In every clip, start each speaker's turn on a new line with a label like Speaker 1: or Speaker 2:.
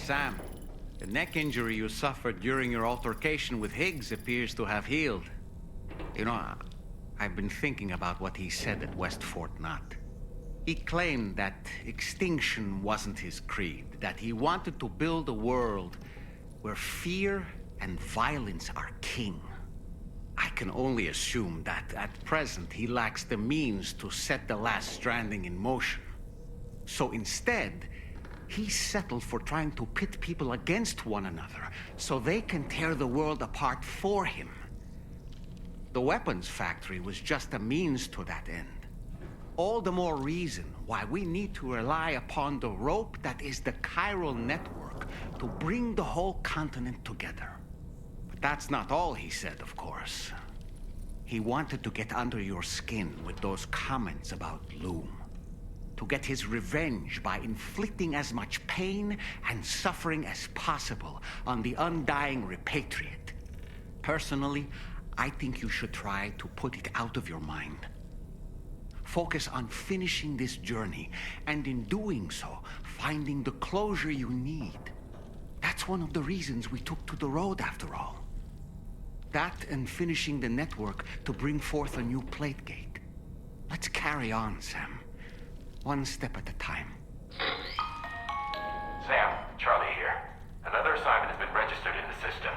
Speaker 1: Sam, the neck injury you suffered during your altercation with Higgs appears to have healed. You know, I've been thinking about what he said at West Fort Knot. He claimed that extinction wasn't his creed, that he wanted to build a world where fear and violence are king. I can only assume that at present he lacks the means to set the last stranding in motion. So instead, he settled for trying to pit people against one another so they can tear the world apart for him. The weapons factory was just a means to that end. All the more reason why we need to rely upon the rope that is the chiral network to bring the whole continent together. But that's not all he said, of course. He wanted to get under your skin with those comments about Loom. To get his revenge by inflicting as much pain and suffering as possible on the undying repatriate. Personally, I think you should try to put it out of your mind. Focus on finishing this journey, and in doing so, finding the closure you need. That's one of the reasons we took to the road, after all. That and finishing the network to bring forth a new plate gate. Let's carry on, Sam. One step at a time.
Speaker 2: Sam, Charlie here. Another assignment has been registered in the system.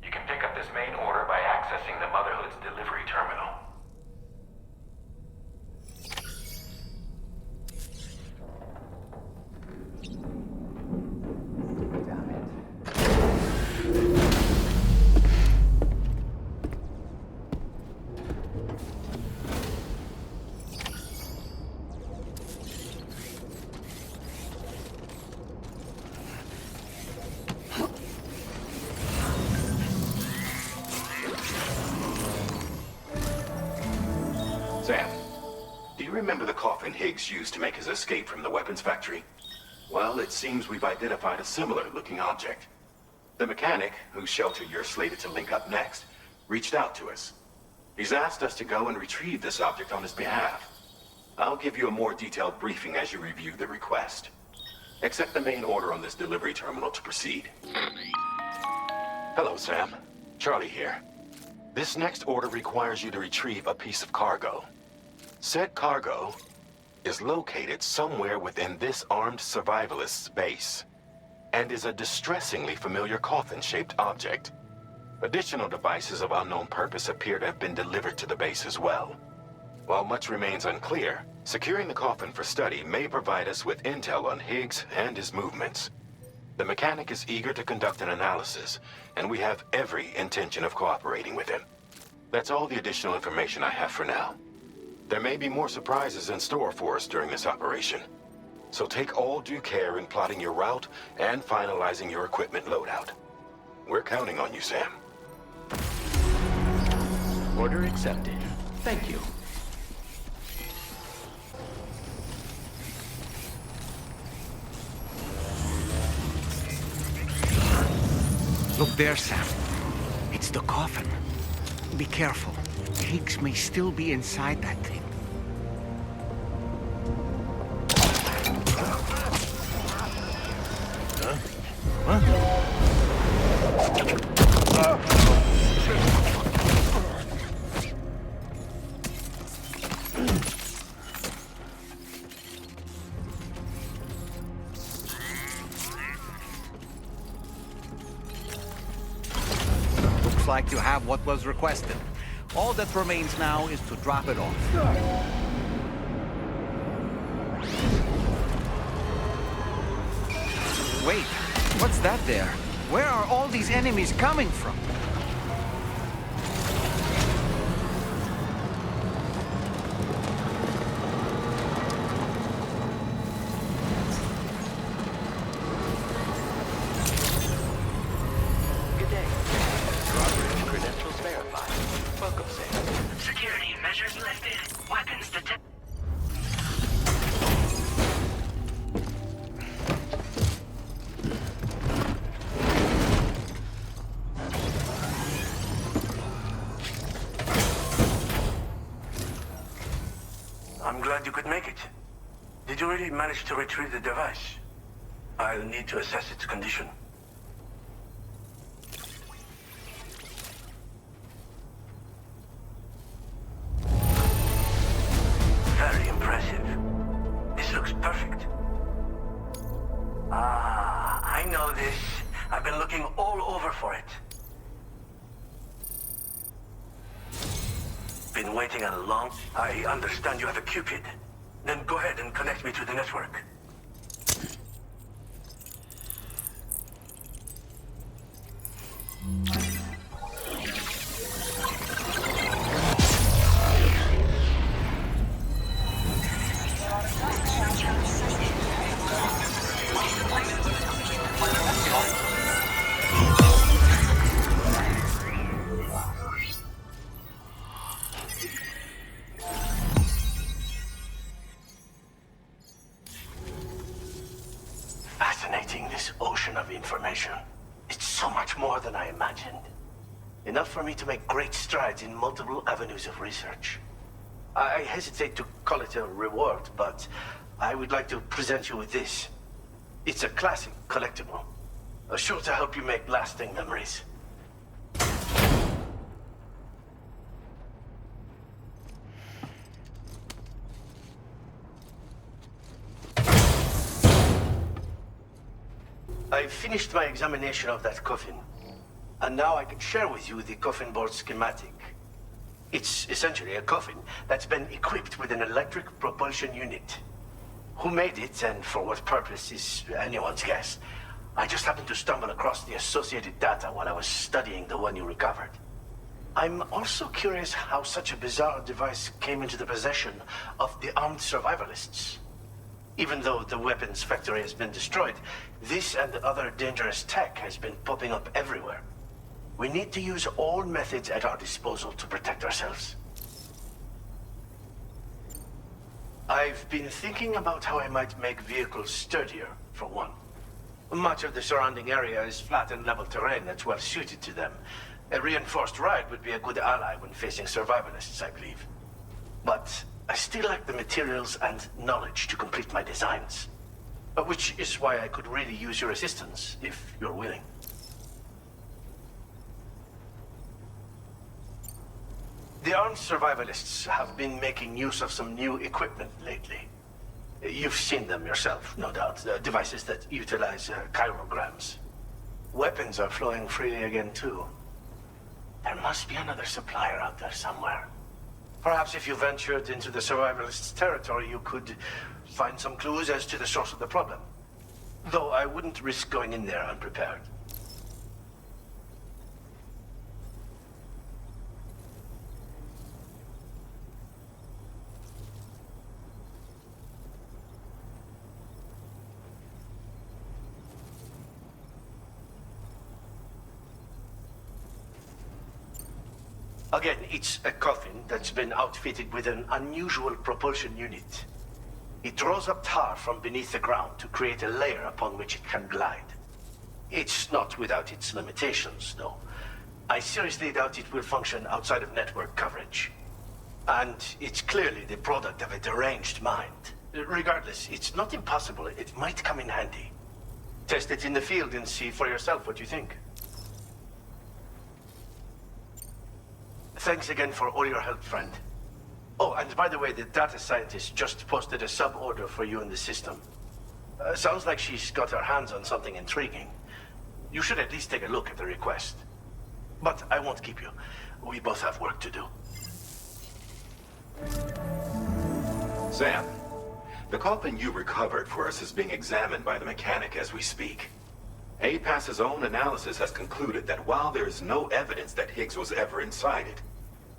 Speaker 2: You can pick up this main order by accessing the Motherhood's delivery terminal.
Speaker 3: Sam, do you remember the coffin Higgs used to make his escape from the weapons factory? Well, it seems we've identified a similar-looking object. The mechanic, whose shelter you're slated to link up next, reached out to us. He's asked us to go and retrieve this object on his behalf. I'll give you a more detailed briefing as you review the request. Accept the main order on this delivery terminal to proceed. Hello, Sam. Charlie here. This next order requires you to retrieve a piece of cargo. Said cargo is located somewhere within this armed survivalist's base, and is a distressingly familiar coffin-shaped object. Additional devices of unknown purpose appear to have been delivered to the base as well. While much remains unclear, securing the coffin for study may provide us with intel on Higgs and his movements. The mechanic is eager to conduct an analysis, and we have every intention of cooperating with him. That's all the additional information I have for now. There may be more surprises in store for us during this operation. So take all due care in plotting your route and finalizing your equipment loadout. We're counting on you, Sam.
Speaker 4: Order accepted. Thank you.
Speaker 1: Look there, Sam. It's the coffin. Be careful. Higgs may still be inside that thing. Looks like you have what was requested. All that remains now is to drop it off. Wait, what's that there? Where are all these enemies coming from?
Speaker 4: Good day. Robert, credentials verified. Welcome, Sam.
Speaker 5: Security measures lifted. Weapons detected.
Speaker 6: I'm glad you could make it. Did you really manage to retrieve the device? I'll need to assess its condition. Very impressive. This looks perfect. I know this. I've been looking all over for it. Been waiting a long... I understand you have a Cupid. Then go ahead and connect me to the network. Fascinating, this ocean of information. It's so much more than I imagined. Enough for me to make great strides in multiple avenues of research. I hesitate to call it a reward, but I would like to present you with this. It's a classic collectible, sure to help you make lasting memories. I've finished my examination of that coffin, and now I can share with you the coffin board schematic. It's essentially a coffin that's been equipped with an electric propulsion unit. Who made it and for what purpose is anyone's guess. I just happened to stumble across the associated data while I was studying the one you recovered. I'm also curious how such a bizarre device came into the possession of the armed survivalists. Even though the weapons factory has been destroyed, this and other dangerous tech has been popping up everywhere. We need to use all methods at our disposal to protect ourselves. I've been thinking about how I might make vehicles sturdier, for one. Much of the surrounding area is flat and level terrain that's well suited to them. A reinforced ride would be a good ally when facing survivalists, I believe. But I still lack the materials and knowledge to complete my designs. Which is why I could really use your assistance, if you're willing. The armed survivalists have been making use of some new equipment lately. You've seen them yourself, no doubt. Devices that utilize chirograms. Weapons are flowing freely again, too. There must be another supplier out there somewhere. Perhaps if you ventured into the survivalists' territory, you could find some clues as to the source of the problem. Though I wouldn't risk going in there unprepared. Again, it's a coffin that's been outfitted with an unusual propulsion unit. It draws up tar from beneath the ground to create a layer upon which it can glide. It's not without its limitations, though. I seriously doubt it will function outside of network coverage. And it's clearly the product of a deranged mind. Regardless, it's not impossible. It might come in handy. Test it in the field and see for yourself what you think. Thanks again for all your help, friend. Oh, and by the way, the data scientist just posted a sub-order for you in the system. Sounds like she's got her hands on something intriguing. You should at least take a look at the request. But I won't keep you. We both have work to do.
Speaker 3: Sam, the coffin you recovered for us is being examined by the mechanic as we speak. APAS's own analysis has concluded that while there is no evidence that Higgs was ever inside it,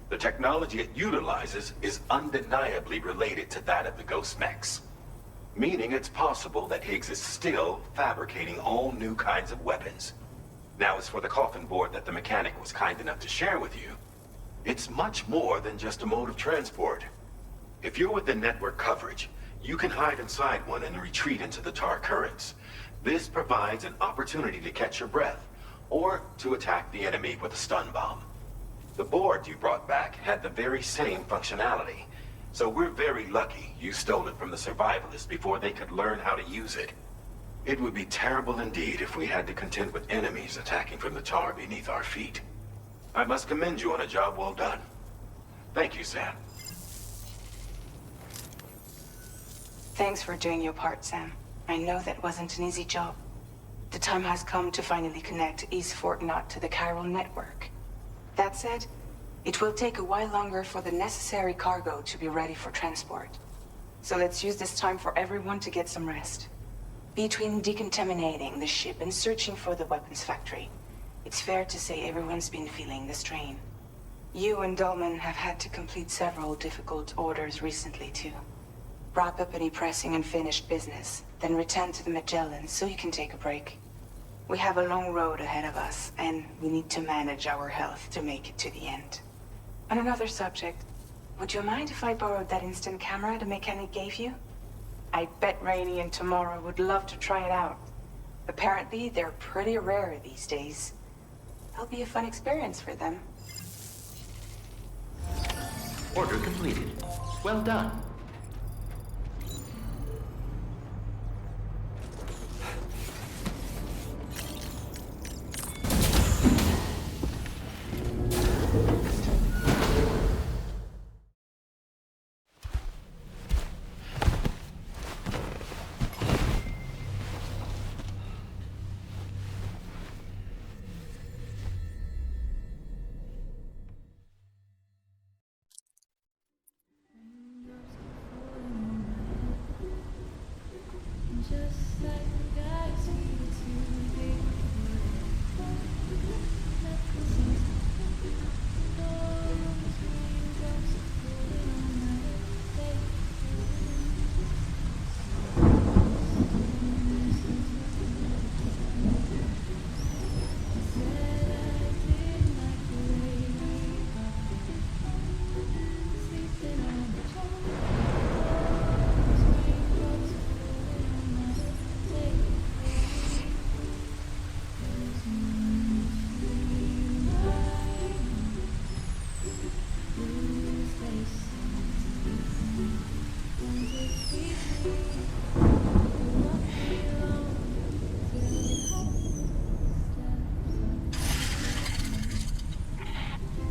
Speaker 3: the technology it utilizes is undeniably related to that of the ghost mechs. Meaning it's possible that Higgs is still fabricating all new kinds of weapons. Now, as for the coffin board that the mechanic was kind enough to share with you, it's much more than just a mode of transport. If you're within network coverage, you can hide inside one and retreat into the tar currents. This provides an opportunity to catch your breath, or to attack the enemy with a stun bomb. The board you brought back had the very same functionality, so we're very lucky you stole it from the survivalists before they could learn how to use it. It would be terrible indeed if we had to contend with enemies attacking from the tar beneath our feet. I must commend you on a job well done. Thank you, Sam.
Speaker 7: Thanks for doing your part, Sam. I know that wasn't an easy job. The time has come to finally connect East Fort Knot to the chiral network. That said, it will take a while longer for the necessary cargo to be ready for transport. So let's use this time for everyone to get some rest. Between decontaminating the ship and searching for the weapons factory, it's fair to say everyone's been feeling the strain. You and Dolman have had to complete several difficult orders recently, too. Wrap up any pressing and finished business, then return to the Magellan so you can take a break. We have a long road ahead of us, and we need to manage our health to make it to the end. On another subject, would you mind if I borrowed that instant camera the mechanic gave you? I bet Rainey and Tamara would love to try it out. Apparently, they're pretty rare these days. It'll be a fun experience for them.
Speaker 4: Order completed. Well done.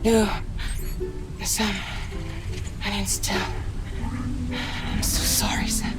Speaker 7: No, Sam, I need still. I'm so sorry, Sam.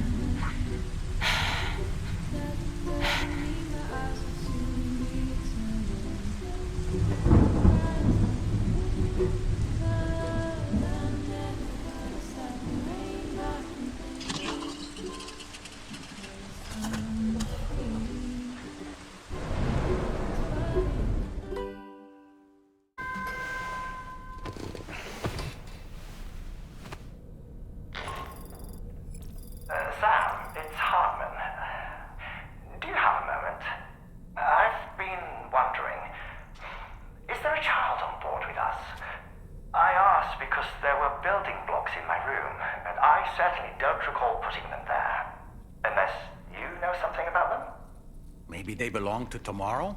Speaker 2: Sam, it's Hartman. Do you have a moment? I've been wondering, is there a child on board with us? I asked because there were building blocks in my room, and I certainly don't recall putting them there. Unless you know something about them?
Speaker 1: Maybe they belong to Tomorrow?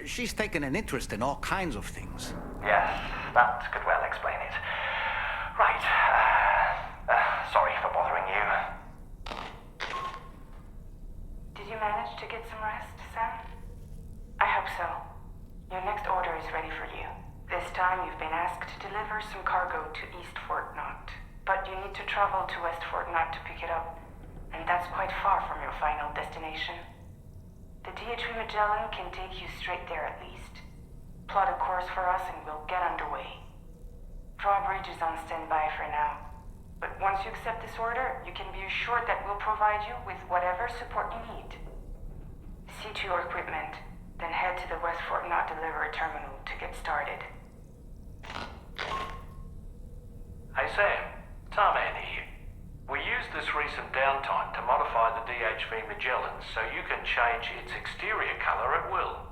Speaker 1: She's taken an interest in all kinds of things.
Speaker 2: Yes, that could well explain it. Right. Sorry for bothering you.
Speaker 7: Did you manage to get some rest, Sam? I hope so. Your next order is ready for you. This time you've been asked to deliver some cargo to East Fort Knot. But you need to travel to West Fort Knot to pick it up. And that's quite far from your final destination. The DHV Magellan can take you straight there at least. Plot a course for us and we'll get underway. Drawbridge is on standby for now. But once you accept this order, you can be assured that we'll provide you with whatever support you need. See to your equipment, then head to the West Fort Knot delivery terminal to get started.
Speaker 2: Hey Sam, Tarman here. We used this recent downtime to modify the DHV Magellan so you can change its exterior color at will.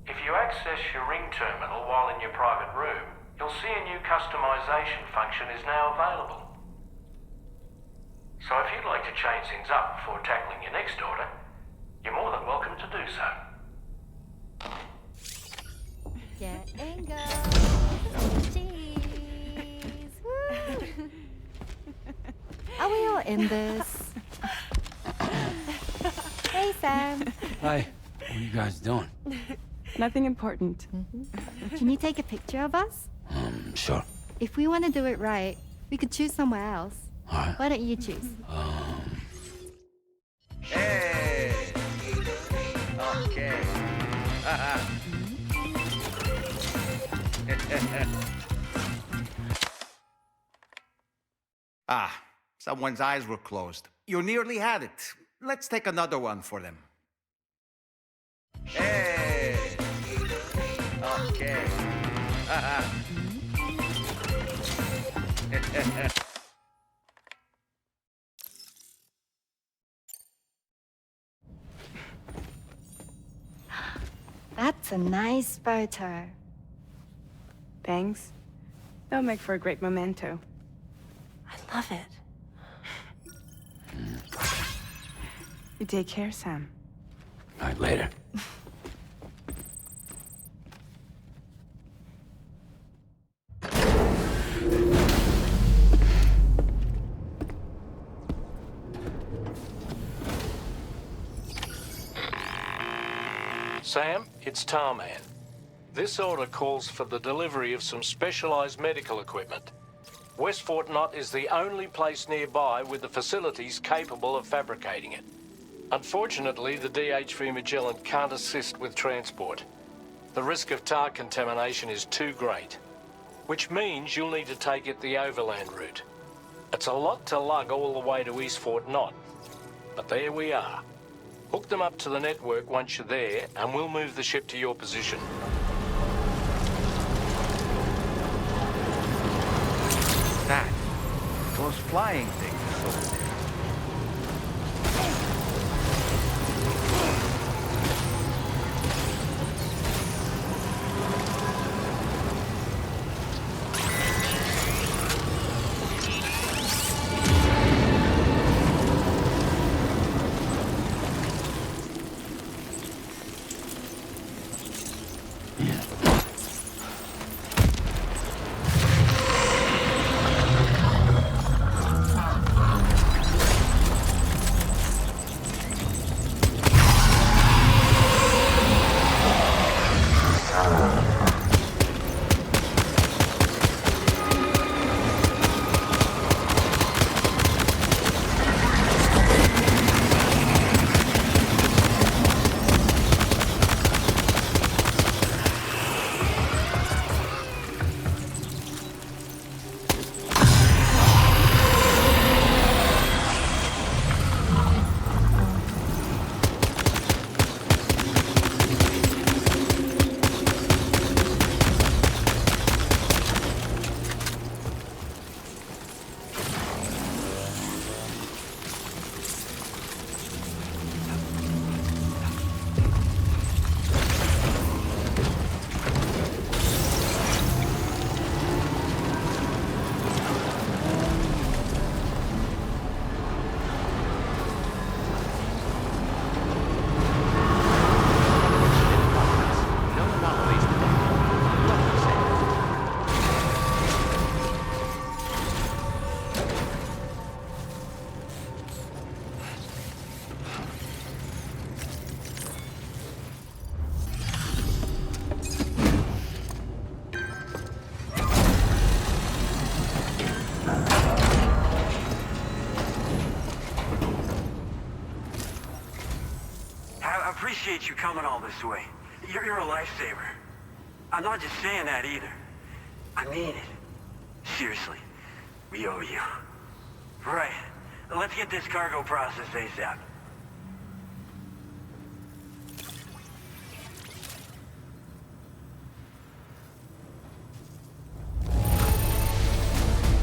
Speaker 2: If you access your ring terminal while in your private room, you'll see a new customization function is now available. So if you'd like to change things up before tackling your next order, you're more than welcome to do so.
Speaker 8: Get and go. Cheese. Woo. Are we all in this? Hey Sam.
Speaker 9: Hi. What are you guys doing?
Speaker 7: Nothing important.
Speaker 8: Can you take a picture of us?
Speaker 9: Sure.
Speaker 8: If we want to do it right, we could choose somewhere else.
Speaker 9: All right.
Speaker 8: Why don't you choose?
Speaker 1: Hey! Okay. Someone's eyes were closed. You nearly had it. Let's take another one for them. Hey! Okay.
Speaker 8: That's a nice photo.
Speaker 7: Thanks. They'll make for a great memento.
Speaker 8: I love it.
Speaker 7: You take care, Sam.
Speaker 9: All right, later.
Speaker 10: Sam, it's Tarman. This order calls for the delivery of some specialized medical equipment. West Fort Knott is the only place nearby with the facilities capable of fabricating it. Unfortunately, the DHV Magellan can't assist with transport. The risk of tar contamination is too great, which means you'll need to take it the overland route. It's a lot to lug all the way to East Fort Knott, but there we are. Hook them up to the network once you're there, and we'll move the ship to your position.
Speaker 1: That. Those flying things over there.
Speaker 11: Appreciate you coming all this way. You're a lifesaver. I'm not just saying that either. I mean it. Seriously. We owe you. Right. Let's get this cargo processed ASAP.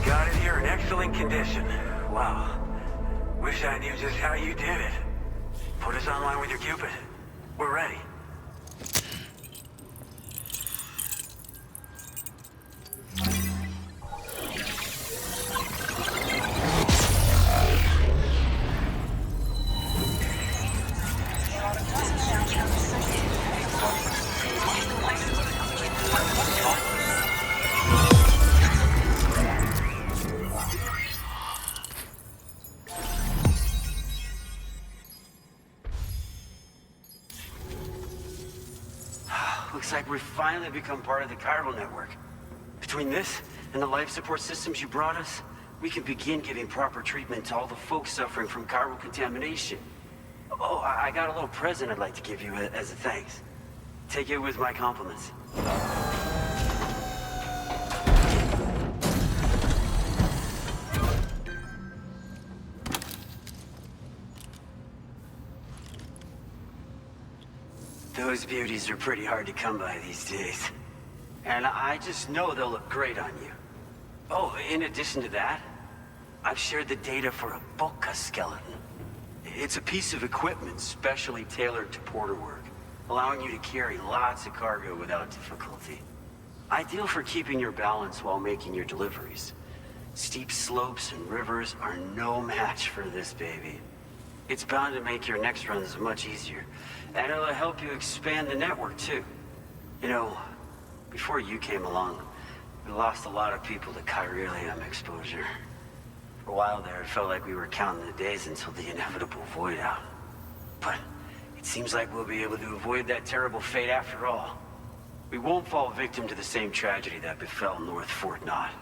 Speaker 11: Got it here in excellent condition. Wow. Wish I knew just how you did it. Put us online with your Cupid. We're ready. Looks like we've finally become part of the chiral network. Between this and the life support systems you brought us, we can begin giving proper treatment to all the folks suffering from chiral contamination. Oh, I got a little present I'd like to give you as a thanks. Take it with my compliments. Those beauties are pretty hard to come by these days. And I just know they'll look great on you. Oh, in addition to that, I've shared the data for a Boca skeleton. It's a piece of equipment specially tailored to porter work, allowing you to carry lots of cargo without difficulty. Ideal for keeping your balance while making your deliveries. Steep slopes and rivers are no match for this baby. It's bound to make your next runs much easier, and it'll help you expand the network too. You know, before you came along, we lost a lot of people to chiralium exposure. For a while there, it felt like we were counting the days until the inevitable void out. But it seems like we'll be able to avoid that terrible fate after all. We won't fall victim to the same tragedy that befell North Fort Knott.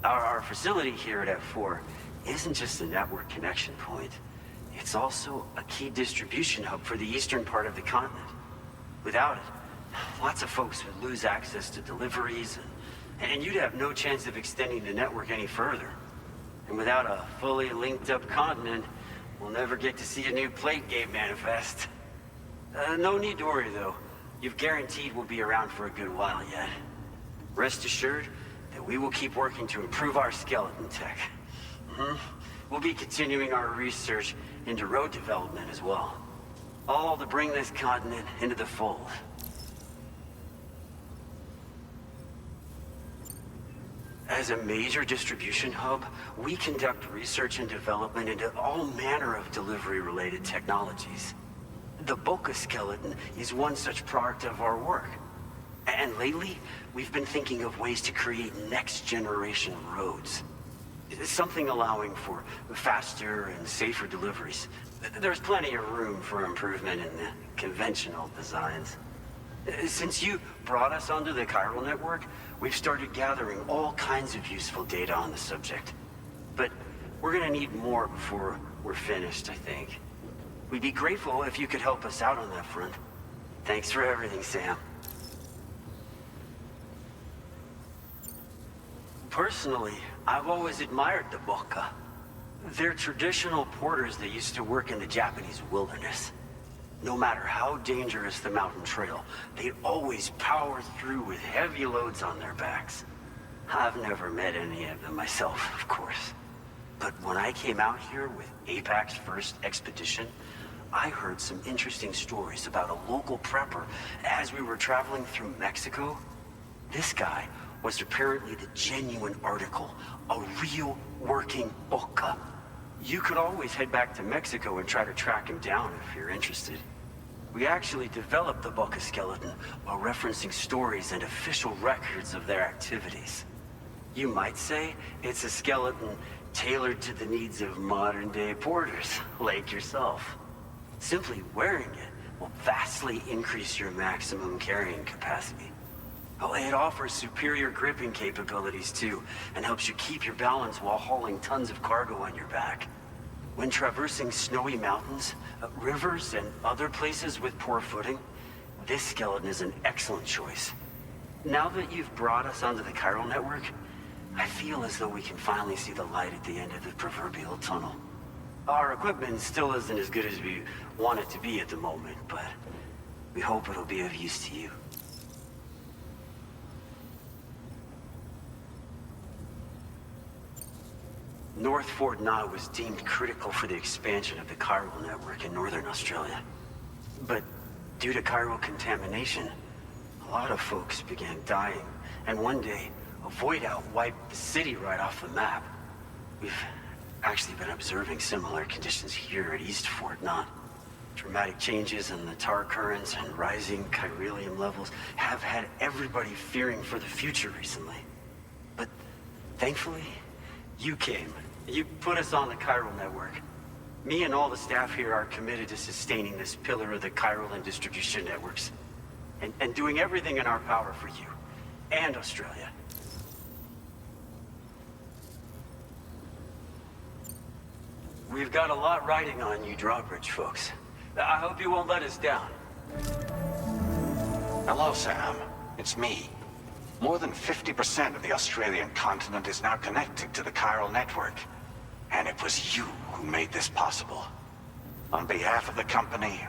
Speaker 11: Our facility here at F4 isn't just a network connection point. It's also a key distribution hub for the eastern part of the continent. Without it, lots of folks would lose access to deliveries, and you'd have no chance of extending the network any further. And without a fully linked up continent, we'll never get to see a new plate game manifest. No need to worry though. You've guaranteed we'll be around for a good while yet. Rest assured that we will keep working to improve our skeleton tech. We'll be continuing our research into road development as well. All to bring this continent into the fold. As a major distribution hub, we conduct research and development into all manner of delivery-related technologies. The Boca skeleton is one such product of our work. And lately, we've been thinking of ways to create next-generation roads. Something allowing for faster and safer deliveries. There's plenty of room for improvement in the conventional designs. Since you brought us onto the chiral network, we've started gathering all kinds of useful data on the subject. But we're gonna need more before we're finished, I think. We'd be grateful if you could help us out on that front. Thanks for everything, Sam. Personally, I've always admired the Boca. They're traditional porters that used to work in the Japanese wilderness. No matter how dangerous the mountain trail, they'd always power through with heavy loads on their backs. I've never met any of them myself, of course. But when I came out here with APAC's first expedition, I heard some interesting stories about a local prepper as we were traveling through Mexico. This guy was apparently the genuine article, a real working Boca. You could always head back to Mexico and try to track him down if you're interested. We actually developed the Boca skeleton while referencing stories and official records of their activities. You might say it's a skeleton tailored to the needs of modern-day porters, like yourself. Simply wearing it will vastly increase your maximum carrying capacity. Oh, it offers superior gripping capabilities too, and helps you keep your balance while hauling tons of cargo on your back. When traversing snowy mountains, rivers, and other places with poor footing, this skeleton is an excellent choice. Now that you've brought us onto the chiral network, I feel as though we can finally see the light at the end of the proverbial tunnel. Our equipment still isn't as good as we want it to be at the moment, but we hope it'll be of use to you. North Fort Knott was deemed critical for the expansion of the chiral network in northern Australia. But due to chiral contamination, a lot of folks began dying, and one day, a void out wiped the city right off the map. We've actually been observing similar conditions here at East Fort Knott. Dramatic changes in the tar currents and rising chiralium levels have had everybody fearing for the future recently. But thankfully, you came. You put us on the chiral network. Me and all the staff here are committed to sustaining this pillar of the chiral and distribution networks. and doing everything in our power for you and Australia. We've got a lot riding on you drawbridge folks. I hope you won't let us down.
Speaker 12: Hello, Sam. It's me. More than 50% of the Australian continent is now connected to the chiral network. And it was you who made this possible. On behalf of the company,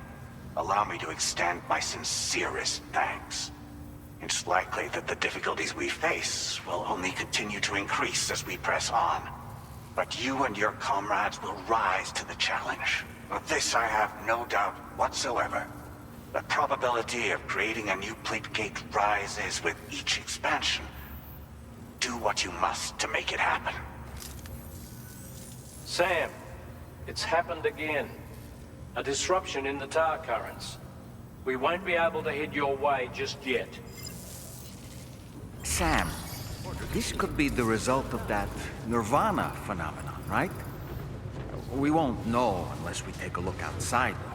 Speaker 12: allow me to extend my sincerest thanks. It's likely that the difficulties we face will only continue to increase as we press on. But you and your comrades will rise to the challenge. Of this I have no doubt whatsoever. The probability of creating a new plate gate rises with each expansion. Do what you must to make it happen.
Speaker 10: Sam, it's happened again. A disruption in the tar currents. We won't be able to head your way just yet.
Speaker 1: Sam, this could be the result of that Nirvana phenomenon, right? We won't know unless we take a look outside, though.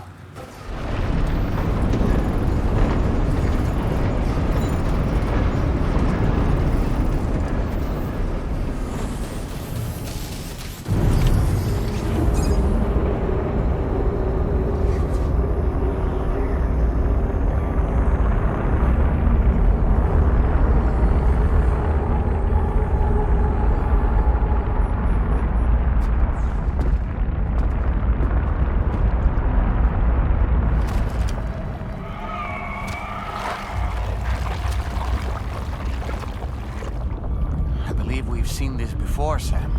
Speaker 1: Seen this before, Sam.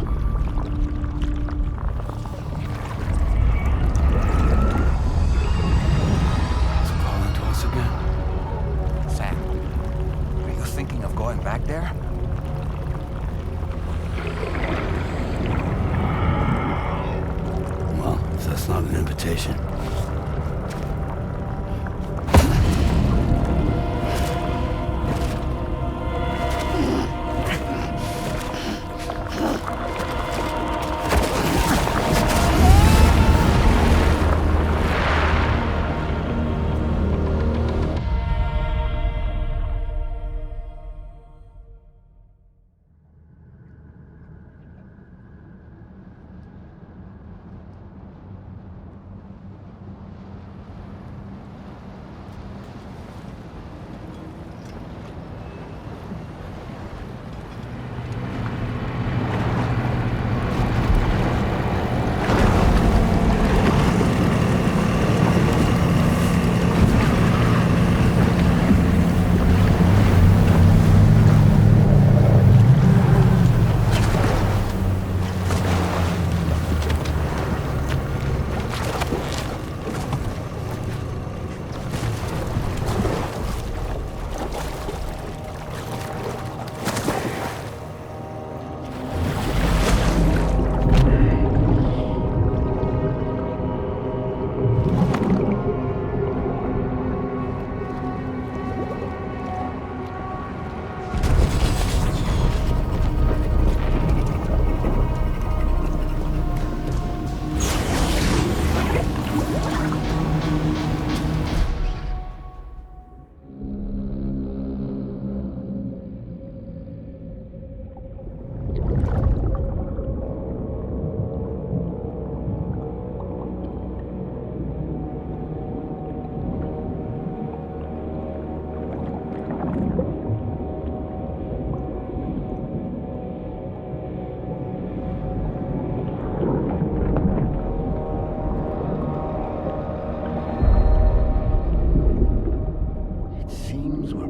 Speaker 9: It's calling to us again.
Speaker 1: Sam, are you thinking of going back there?
Speaker 9: Well, if that's not an invitation.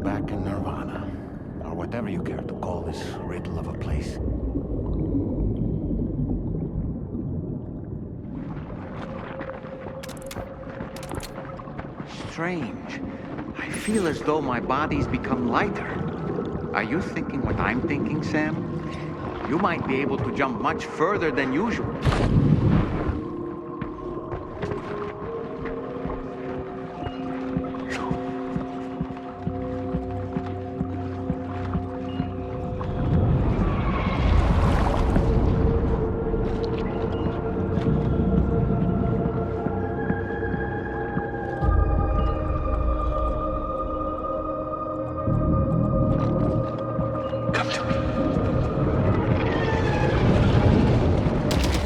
Speaker 1: Back in Nirvana, or whatever you care to call this riddle of a place. Strange. I feel as though my body's become lighter. Are you thinking what I'm thinking, Sam? You might be able to jump much further than usual.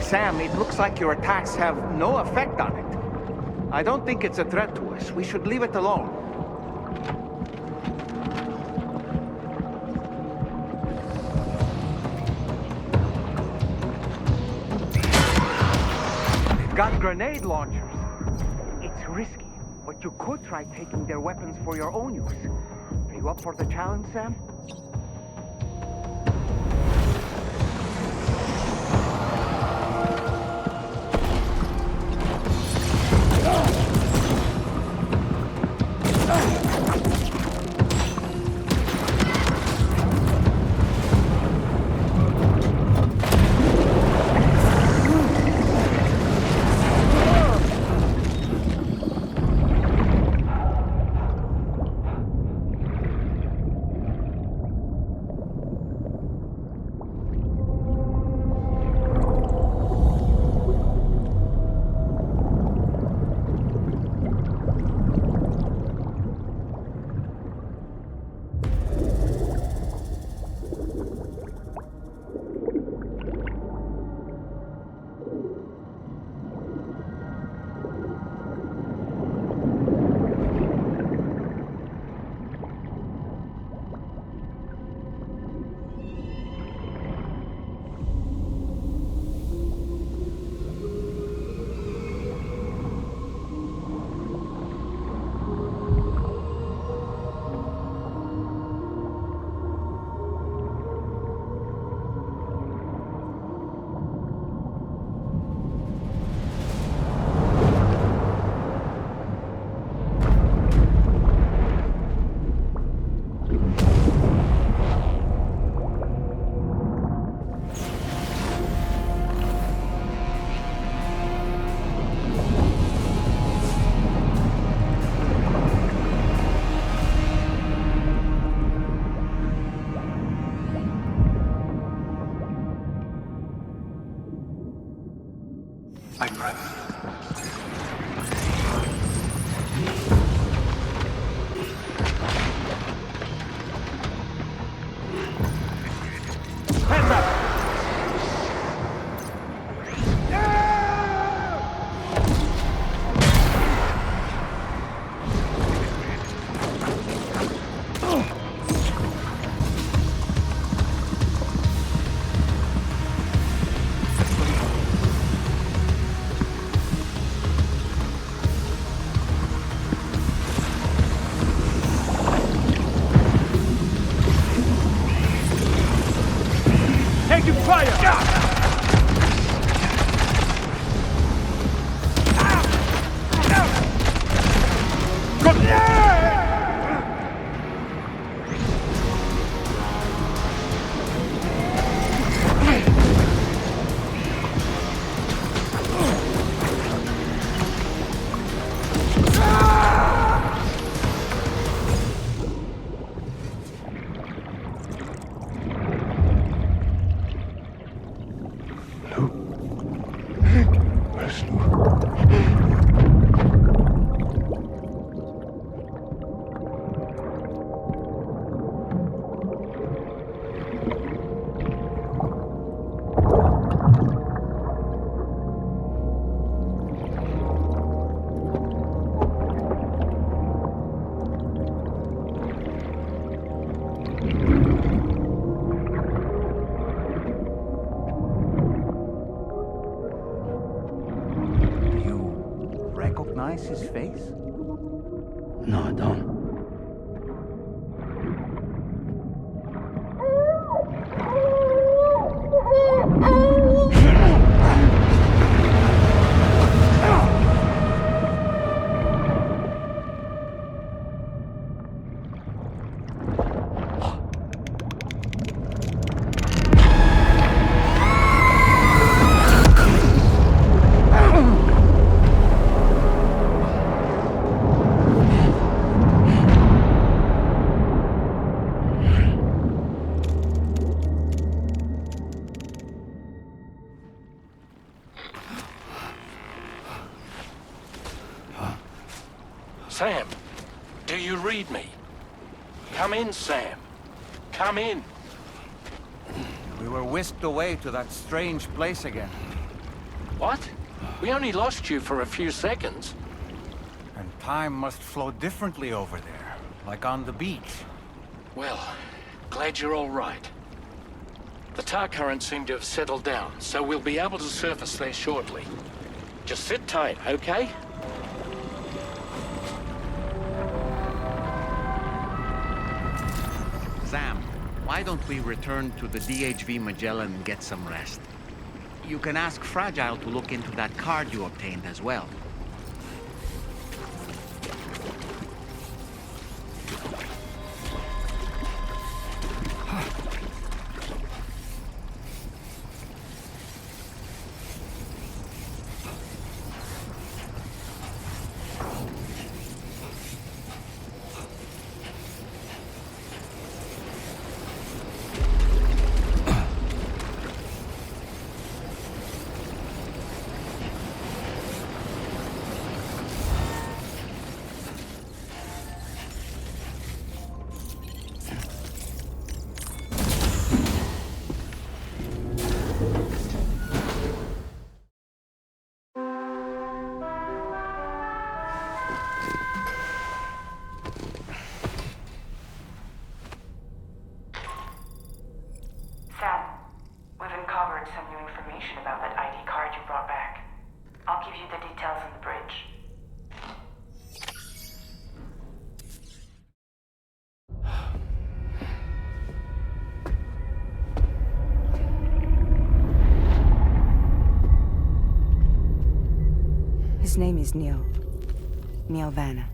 Speaker 1: Sam, it looks like your attacks have no effect on it. I don't think it's a threat to us. We should leave it alone. They've got grenade launchers. It's risky, but you could try taking their weapons for your own use. Are you up for the challenge, Sam? His face?
Speaker 9: No, I don't.
Speaker 10: Sam, do you read me? Come in, Sam. Come in.
Speaker 1: We were whisked away to that strange place again.
Speaker 10: What? We only lost you for a few seconds.
Speaker 9: And time must flow differently over there, like on the beach.
Speaker 10: Well, glad you're all right. The tar currents seem to have settled down, so we'll be able to surface there shortly. Just sit tight, okay?
Speaker 1: Sam, why don't we return to the DHV Magellan and get some rest? You can ask Fragile to look into that card you obtained as well.
Speaker 7: Sam, we've uncovered some new information about that ID card you brought back. I'll give you the details on the bridge. His name is Neil. Neil Vana.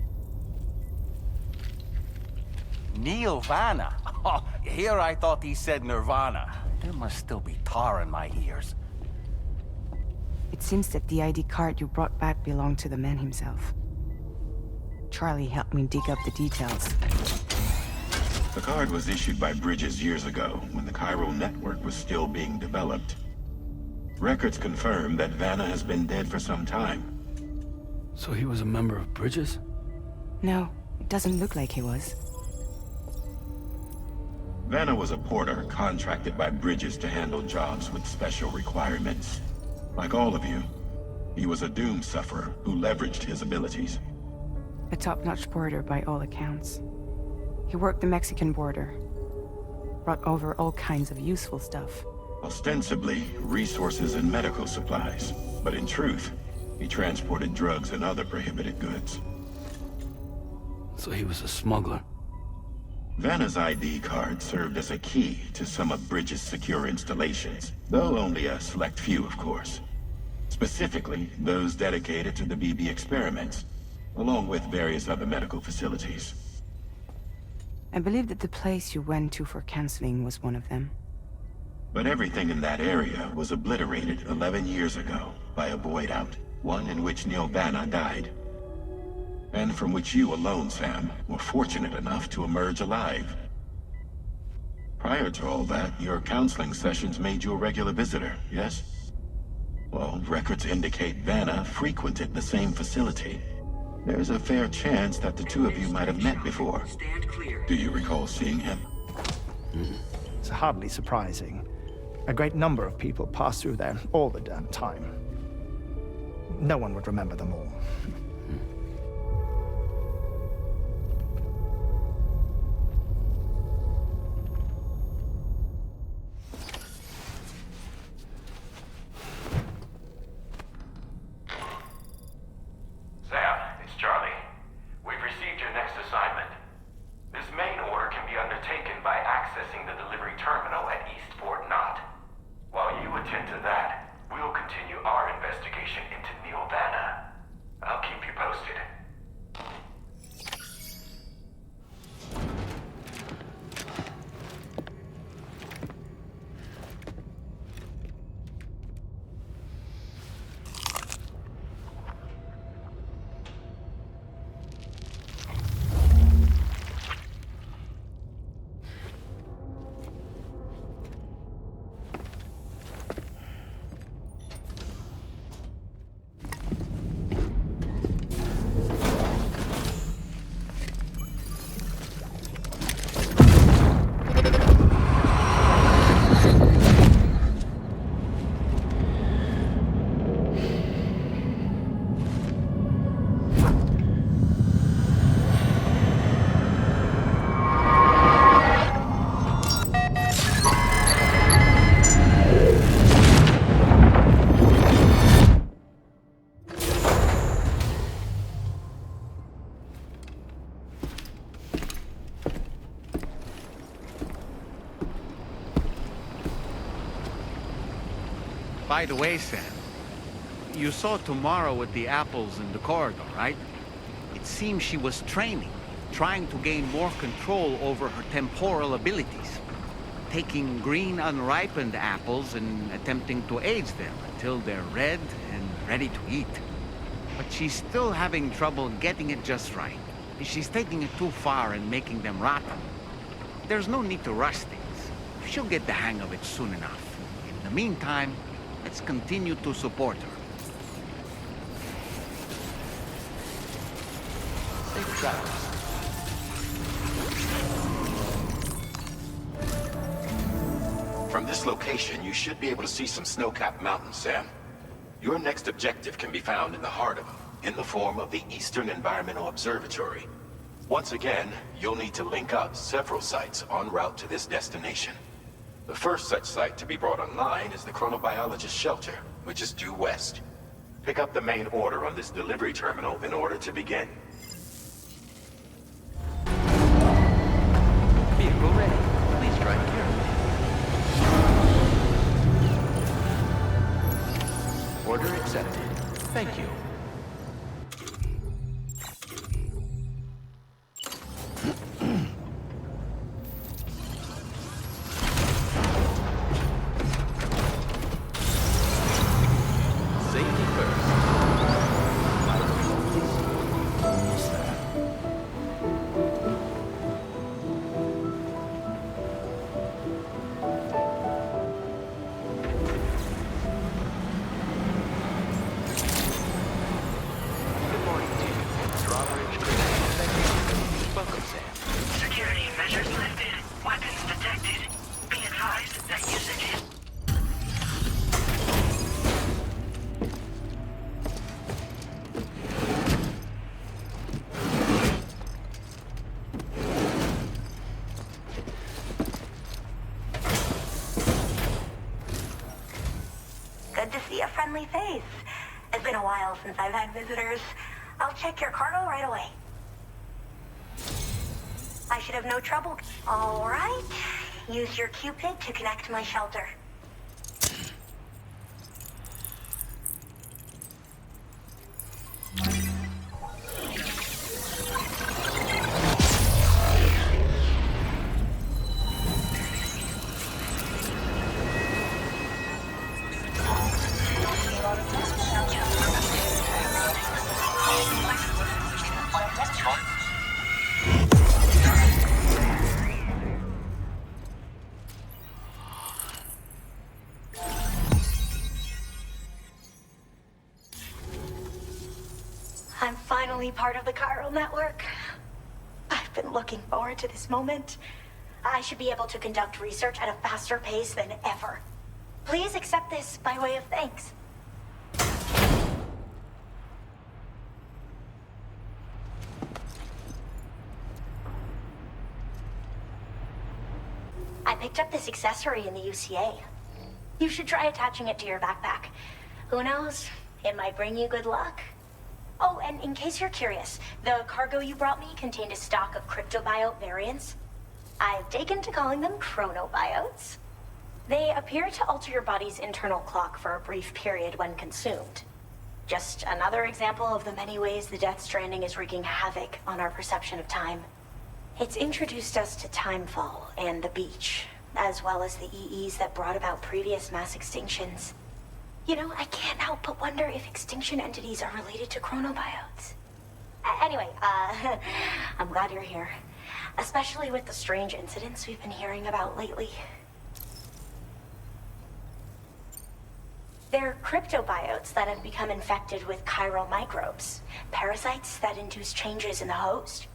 Speaker 9: Neil Vana? Oh, here I thought he said Nirvana. There must still be tar in my ears.
Speaker 7: It seems that the ID card you brought back belonged to the man himself. Charlie helped me dig up the details.
Speaker 3: The card was issued by Bridges years ago, when the chiral network was still being developed. Records confirm that Vana has been dead for some time.
Speaker 9: So he was a member of Bridges?
Speaker 7: No, it doesn't look like he was.
Speaker 3: Vana was a porter contracted by Bridges to handle jobs with special requirements. Like all of you, he was a doom sufferer who leveraged his abilities.
Speaker 7: A top-notch porter by all accounts. He worked the Mexican border. Brought over all kinds of useful stuff.
Speaker 3: Ostensibly, resources and medical supplies. But in truth, he transported drugs and other prohibited goods.
Speaker 9: So he was a smuggler.
Speaker 3: Vana's ID card served as a key to some of Bridges' secure installations, though only a select few, of course. Specifically, those dedicated to the BB experiments, along with various other medical facilities.
Speaker 7: I believe that the place you went to for counseling was one of them.
Speaker 3: But everything in that area was obliterated 11 years ago by a void out, one in which Neil Vana died. And from which you alone, Sam, were fortunate enough to emerge alive. Prior to all that, your counseling sessions made you a regular visitor, yes? Well, records indicate Vana frequented the same facility. There's a fair chance that the two of you might have met before. Do you recall seeing him?
Speaker 13: It's hardly surprising. A great number of people pass through there all the damn time. No one would remember them all.
Speaker 2: Sam, it's Charlie. We've received your next assignment. This main order can be undertaken by accessing the delivery terminal at East Fort Knott. While you attend to that, we'll continue our investigation into Neil Vana. I'll keep
Speaker 1: By the way, Sam, you saw Tomorrow with the apples in the corridor, right? It seems she was training, trying to gain more control over her temporal abilities. Taking green unripened apples and attempting to age them until they're red and ready to eat. But she's still having trouble getting it just right. She's taking it too far and making them rotten. There's no need to rush things. She'll get the hang of it soon enough. In the meantime, let's continue to support her.
Speaker 4: Safe travels.
Speaker 3: From this location, you should be able to see some snow-capped mountains, Sam. Your next objective can be found in the heart of them, in the form of the Eastern Environmental Observatory. Once again, you'll need to link up several sites en route to this destination. The first such site to be brought online is the chronobiologist shelter, which is due west. Pick up the main order on this delivery terminal in order to begin.
Speaker 4: Vehicle ready. Please drive carefully. Order accepted. Thank you. Safety first. Almost there. Good morning to you. Drawbridge credential segment. Welcome, Sam.
Speaker 5: Security measures lifted. Weapons detected. Be advised that usage is...
Speaker 14: Good to see a friendly face. It's been a while since I've had visitors. I'll check your cargo right away. I should have no trouble. All right. Use your Cupid to connect to my shelter. I'm finally part of the chiral network. I've been looking forward to this moment. I should be able to conduct research at a faster pace than ever. Please accept this by way of thanks. I picked up this accessory in the UCA. You should try attaching it to your backpack. Who knows? It might bring you good luck. Oh, and in case you're curious, the cargo you brought me contained a stock of cryptobiote variants. I've taken to calling them chronobiotes. They appear to alter your body's internal clock for a brief period when consumed. Just another example of the many ways the Death Stranding is wreaking havoc on our perception of time. It's introduced us to timefall and the beach, as well as the EEs that brought about previous mass extinctions. You know, I can't help but wonder if extinction entities are related to chronobiotes. Anyway, I'm glad you're here. Especially with the strange incidents we've been hearing about lately. They're cryptobiotes that have become infected with chiral microbes, parasites that induce changes in the host.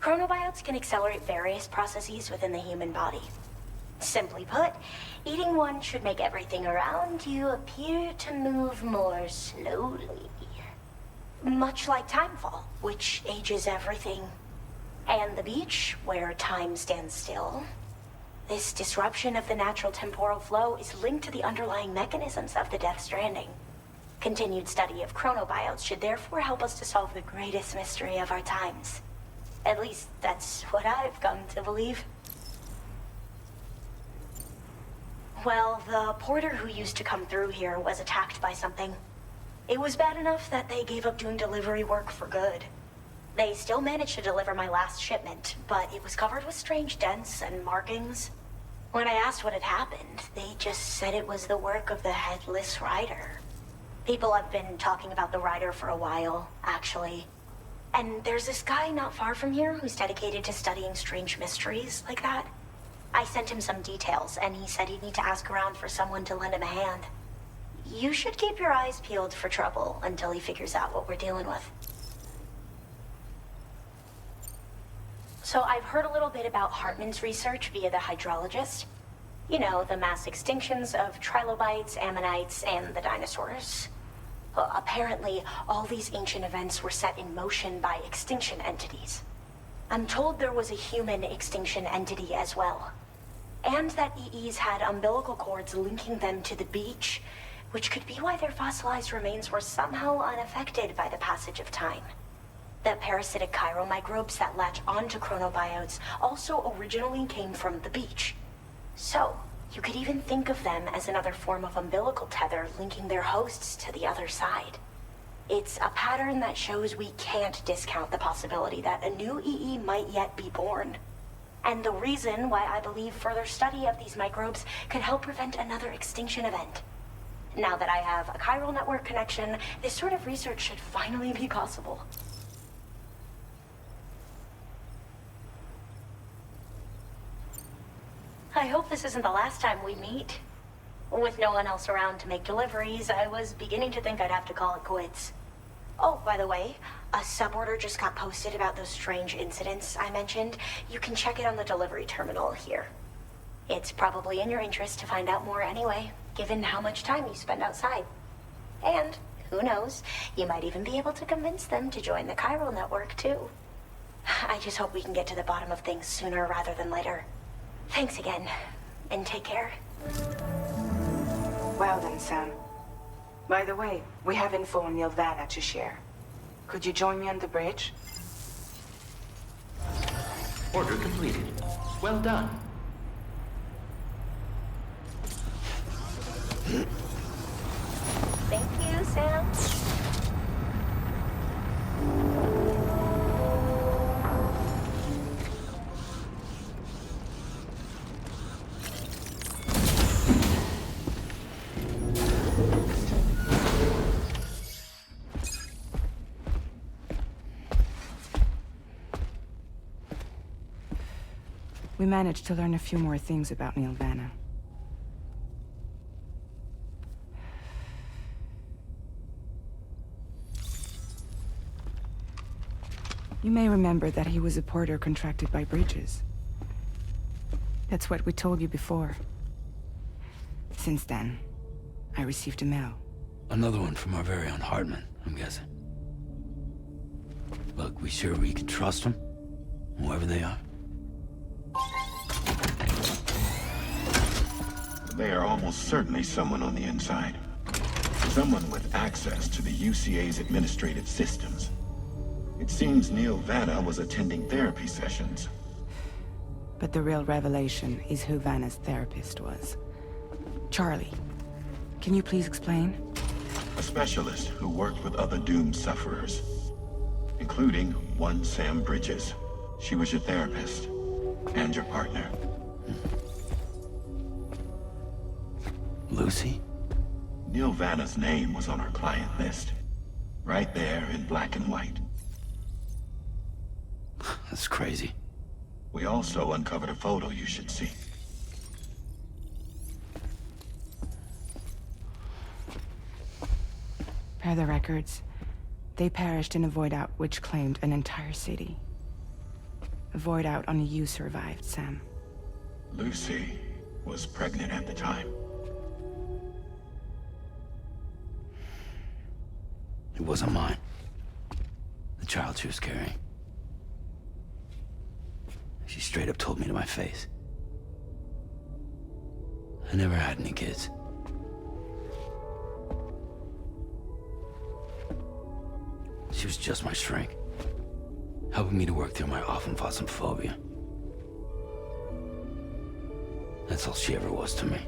Speaker 14: Chronobiotes can accelerate various processes within the human body. Simply put, eating one should make everything around you appear to move more slowly. Much like timefall, which ages everything. And the beach, where time stands still. This disruption of the natural temporal flow is linked to the underlying mechanisms of the Death Stranding. Continued study of chronobiotes should therefore help us to solve the greatest mystery of our times. At least, that's what I've come to believe. Well, the porter who used to come through here was attacked by something. It was bad enough that they gave up doing delivery work for good. They still managed to deliver my last shipment, but it was covered with strange dents and markings. When I asked what had happened, they just said it was the work of the Headless Rider. People have been talking about the Rider for a while, actually. And there's this guy not far from here who's dedicated to studying strange mysteries like that. I sent him some details, and he said he'd need to ask around for someone to lend him a hand. You should keep your eyes peeled for trouble until he figures out what we're dealing with. So I've heard a little bit about Hartman's research via the hydrologist. You know, the mass extinctions of trilobites, ammonites, and the dinosaurs. Apparently, all these ancient events were set in motion by extinction entities. I'm told there was a human extinction entity as well. And that EEs had umbilical cords linking them to the beach, which could be why their fossilized remains were somehow unaffected by the passage of time. The parasitic chiromicrobes that latch onto chronobiotes also originally came from the beach. So, you could even think of them as another form of umbilical tether linking their hosts to the other side. It's a pattern that shows we can't discount the possibility that a new EE might yet be born. And the reason why I believe further study of these microbes could help prevent another extinction event. Now that I have a chiral network connection, this sort of research should finally be possible. I hope this isn't the last time we meet. With no one else around to make deliveries, I was beginning to think I'd have to call it quits. Oh, by the way, a suborder just got posted about those strange incidents I mentioned. You can check it on the delivery terminal here. It's probably in your interest to find out more anyway, given how much time you spend outside. And, who knows, you might even be able to convince them to join the chiral network, too. I just hope we can get to the bottom of things sooner rather than later. Thanks again, and take care.
Speaker 7: Well then, Sam. By the way, we have info on Nirvana to share. Could you join me on the bridge?
Speaker 4: Order completed. Well done.
Speaker 14: Thank you, Sam.
Speaker 7: We managed to learn a few more things about Nirvana. You may remember that he was a porter contracted by Bridges. That's what we told you before. Since then, I received a mail.
Speaker 15: Another one from our very own Hartman, I'm guessing. Look, we sure we can trust them? Whoever they are?
Speaker 3: They are almost certainly someone on the inside. Someone with access to the UCA's administrative systems. It seems Neil Vana was attending therapy sessions.
Speaker 7: But the real revelation is who Vana's therapist was. Charlie, can you please explain?
Speaker 3: A specialist who worked with other doomed sufferers, including one Sam Bridges. She was your therapist and your partner.
Speaker 15: Lucy?
Speaker 3: Neil Vana's name was on our client list. Right there in black and white.
Speaker 15: That's crazy.
Speaker 3: We also uncovered a photo you should see.
Speaker 7: Per the records, they perished in a void out which claimed an entire city. A void out only you survived, Sam.
Speaker 3: Lucy was pregnant at the time.
Speaker 15: It wasn't mine. The child she was carrying. She straight up told me to my face. I never had any kids. She was just my shrink, helping me to work through my often phosmophobia. That's all she ever was to me.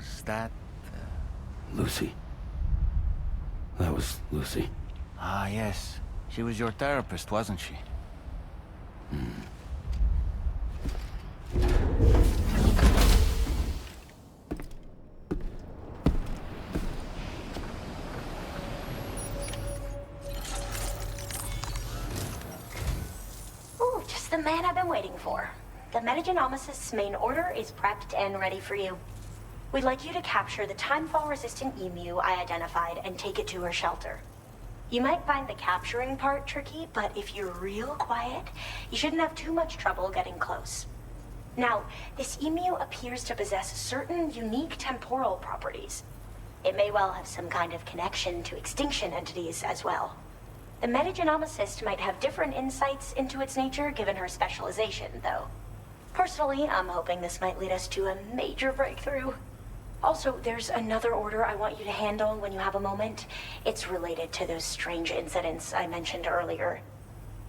Speaker 9: Was that...
Speaker 15: Lucy. That was Lucy.
Speaker 9: Ah, yes. She was your therapist, wasn't she?
Speaker 14: Ooh, just the man I've been waiting for. The metagenomicist's main order is prepped and ready for you. We'd like you to capture the timefall-resistant emu I identified and take it to her shelter. You might find the capturing part tricky, but if you're real quiet, you shouldn't have too much trouble getting close. Now, this emu appears to possess certain unique temporal properties. It may well have some kind of connection to extinction entities as well. The metagenomicist might have different insights into its nature given her specialization, though. Personally, I'm hoping this might lead us to a major breakthrough. Also, there's another order I want you to handle when you have a moment. It's related to those strange incidents I mentioned earlier.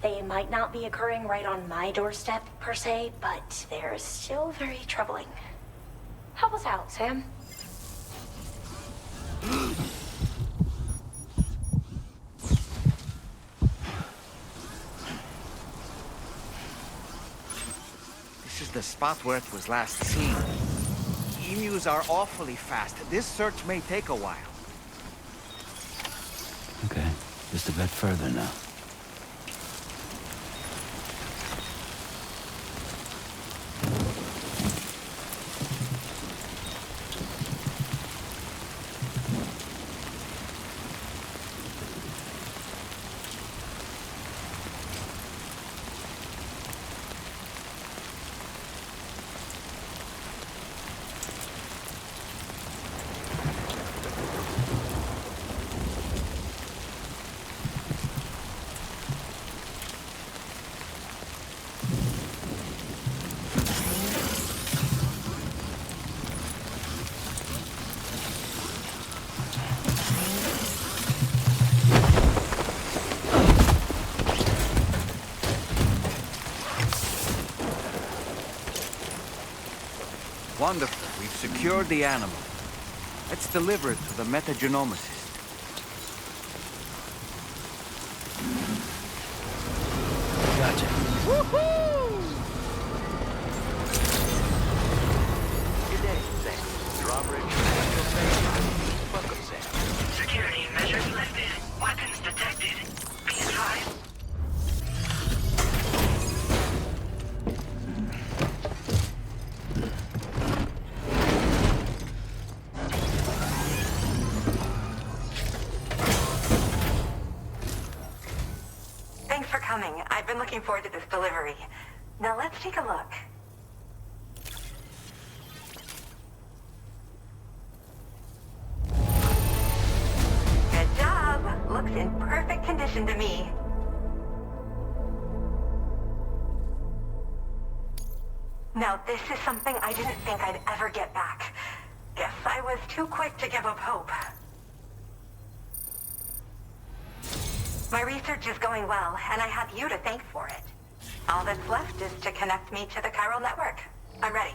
Speaker 14: They might not be occurring right on my doorstep, per se, but they're still very troubling. Help us out, Sam.
Speaker 1: This is the spot where it was last seen. Emus are awfully fast. This search may take a while.
Speaker 15: Okay, just a bit further now.
Speaker 1: Wonderful. We've secured the animal. Let's deliver it to the metagenomicist.
Speaker 15: Gotcha.
Speaker 1: Woohoo!
Speaker 4: Good day, Sam. Drawbridge, Central Station. Welcome, Sam.
Speaker 5: Security measures lifted. Weapons detected. Be advised.
Speaker 16: Thanks for coming. I've been looking forward to this delivery. Now let's take a look. Good job. Looks in perfect condition to me. Now this is something I didn't think I'd ever get back. Guess I was too quick to give up hope. My research is going well, and I have you to thank for it. All that's left is to connect me to the chiral network. I'm ready.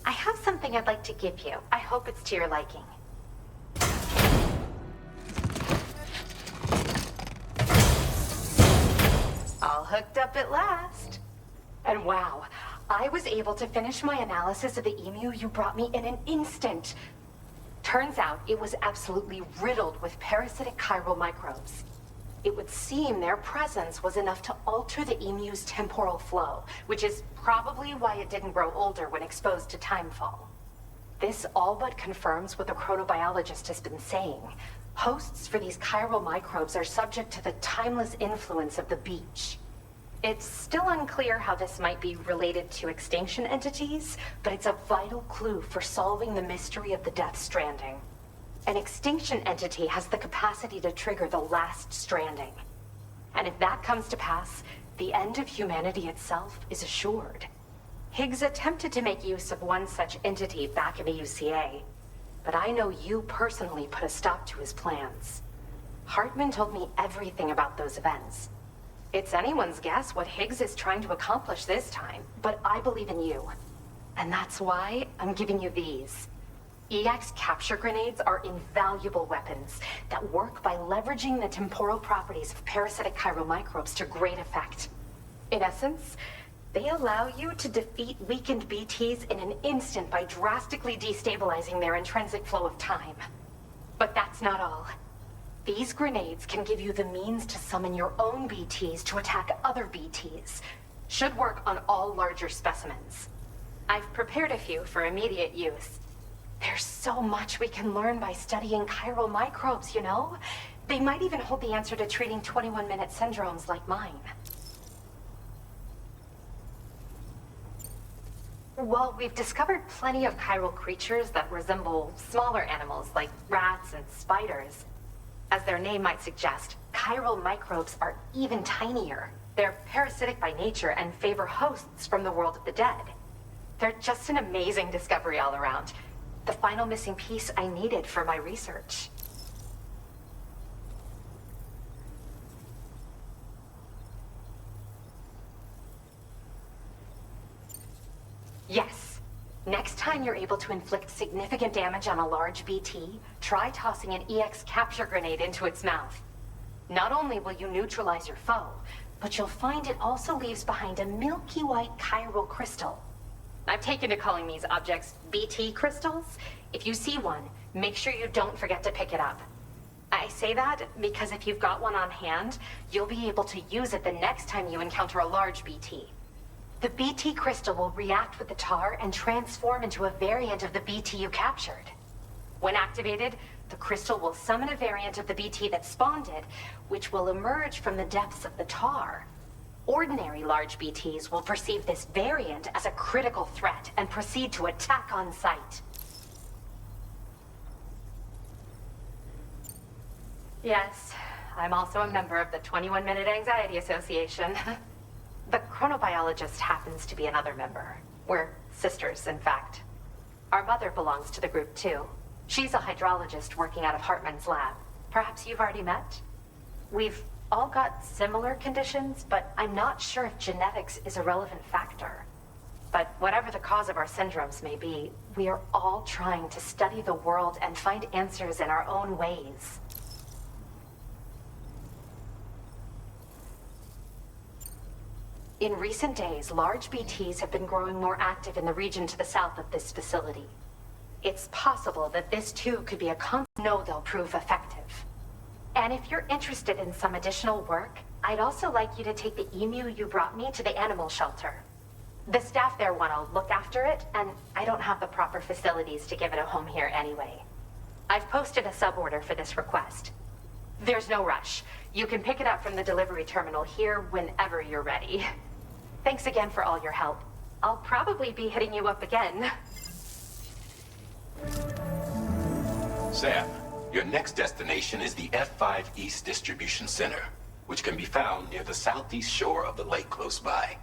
Speaker 14: I have something I'd like to give you. I hope it's to your liking. All hooked up at last. And wow, I was able to finish my analysis of the emu you brought me in an instant. Turns out it was absolutely riddled with parasitic chiral microbes. It would seem their presence was enough to alter the emu's temporal flow, which is probably why it didn't grow older when exposed to timefall. This all but confirms what the chronobiologist has been saying. Hosts for these chiral microbes are subject to the timeless influence of the beach.
Speaker 17: It's still unclear how this might be related to extinction entities, but it's a vital clue for solving the mystery of the Death Stranding. An extinction entity has the capacity to trigger the last stranding. And if that comes to pass, the end of humanity itself is assured. Higgs attempted to make use of one such entity back in the UCA, but I know you personally put a stop to his plans. Hartman told me everything about those events. It's anyone's guess what Higgs is trying to accomplish this time, but I believe in you. And that's why I'm giving you these. EX capture grenades are invaluable weapons that work by leveraging the temporal properties of parasitic chiromicrobes to great effect. In essence, they allow you to defeat weakened BTs in an instant by drastically destabilizing their intrinsic flow of time. But that's not all. These grenades can give you the means to summon your own BTs to attack other BTs. Should work on all larger specimens. I've prepared a few for immediate use. There's so much we can learn by studying chiral microbes, you know? They might even hold the answer to treating 21-minute syndromes like mine. Well, we've discovered plenty of chiral creatures that resemble smaller animals like rats and spiders. As their name might suggest, chiral microbes are even tinier. They're parasitic by nature and favor hosts from the world of the dead. They're just an amazing discovery all around. The final missing piece I needed for my research. Yes. Next time you're able to inflict significant damage on a large BT, try tossing an EX capture grenade into its mouth. Not only will you neutralize your foe, but you'll find it also leaves behind a milky white chiral crystal. I've taken to calling these objects BT crystals. If you see one, make sure you don't forget to pick it up. I say that because if you've got one on hand, you'll be able to use it the next time you encounter a large BT. The BT crystal will react with the tar and transform into a variant of the BT you captured. When activated, the crystal will summon a variant of the BT that spawned it, which will emerge from the depths of the tar. Ordinary large BTs will perceive this variant as a critical threat and proceed to attack on sight. Yes, I'm also a member of the 21-Minute Anxiety Association. The chronobiologist happens to be another member. We're sisters, in fact. Our mother belongs to the group, too. She's a hydrologist working out of Hartman's lab. Perhaps you've already met? We've all got similar conditions, but I'm not sure if genetics is a relevant factor. But whatever the cause of our syndromes may be, we are all trying to study the world and find answers in our own ways. In recent days, large BTs have been growing more active in the region to the south of this facility. It's possible that this too could be a no, they'll prove effective. And if you're interested in some additional work, I'd also like you to take the emu you brought me to the animal shelter. The staff there want to look after it, and I don't have the proper facilities to give it a home here anyway. I've posted a suborder for this request. There's no rush. You can pick it up from the delivery terminal here whenever you're ready. Thanks again for all your help. I'll probably be hitting you up again.
Speaker 3: Sam, your next destination is the F5 East Distribution Center, which can be found near the southeast shore of the lake close by.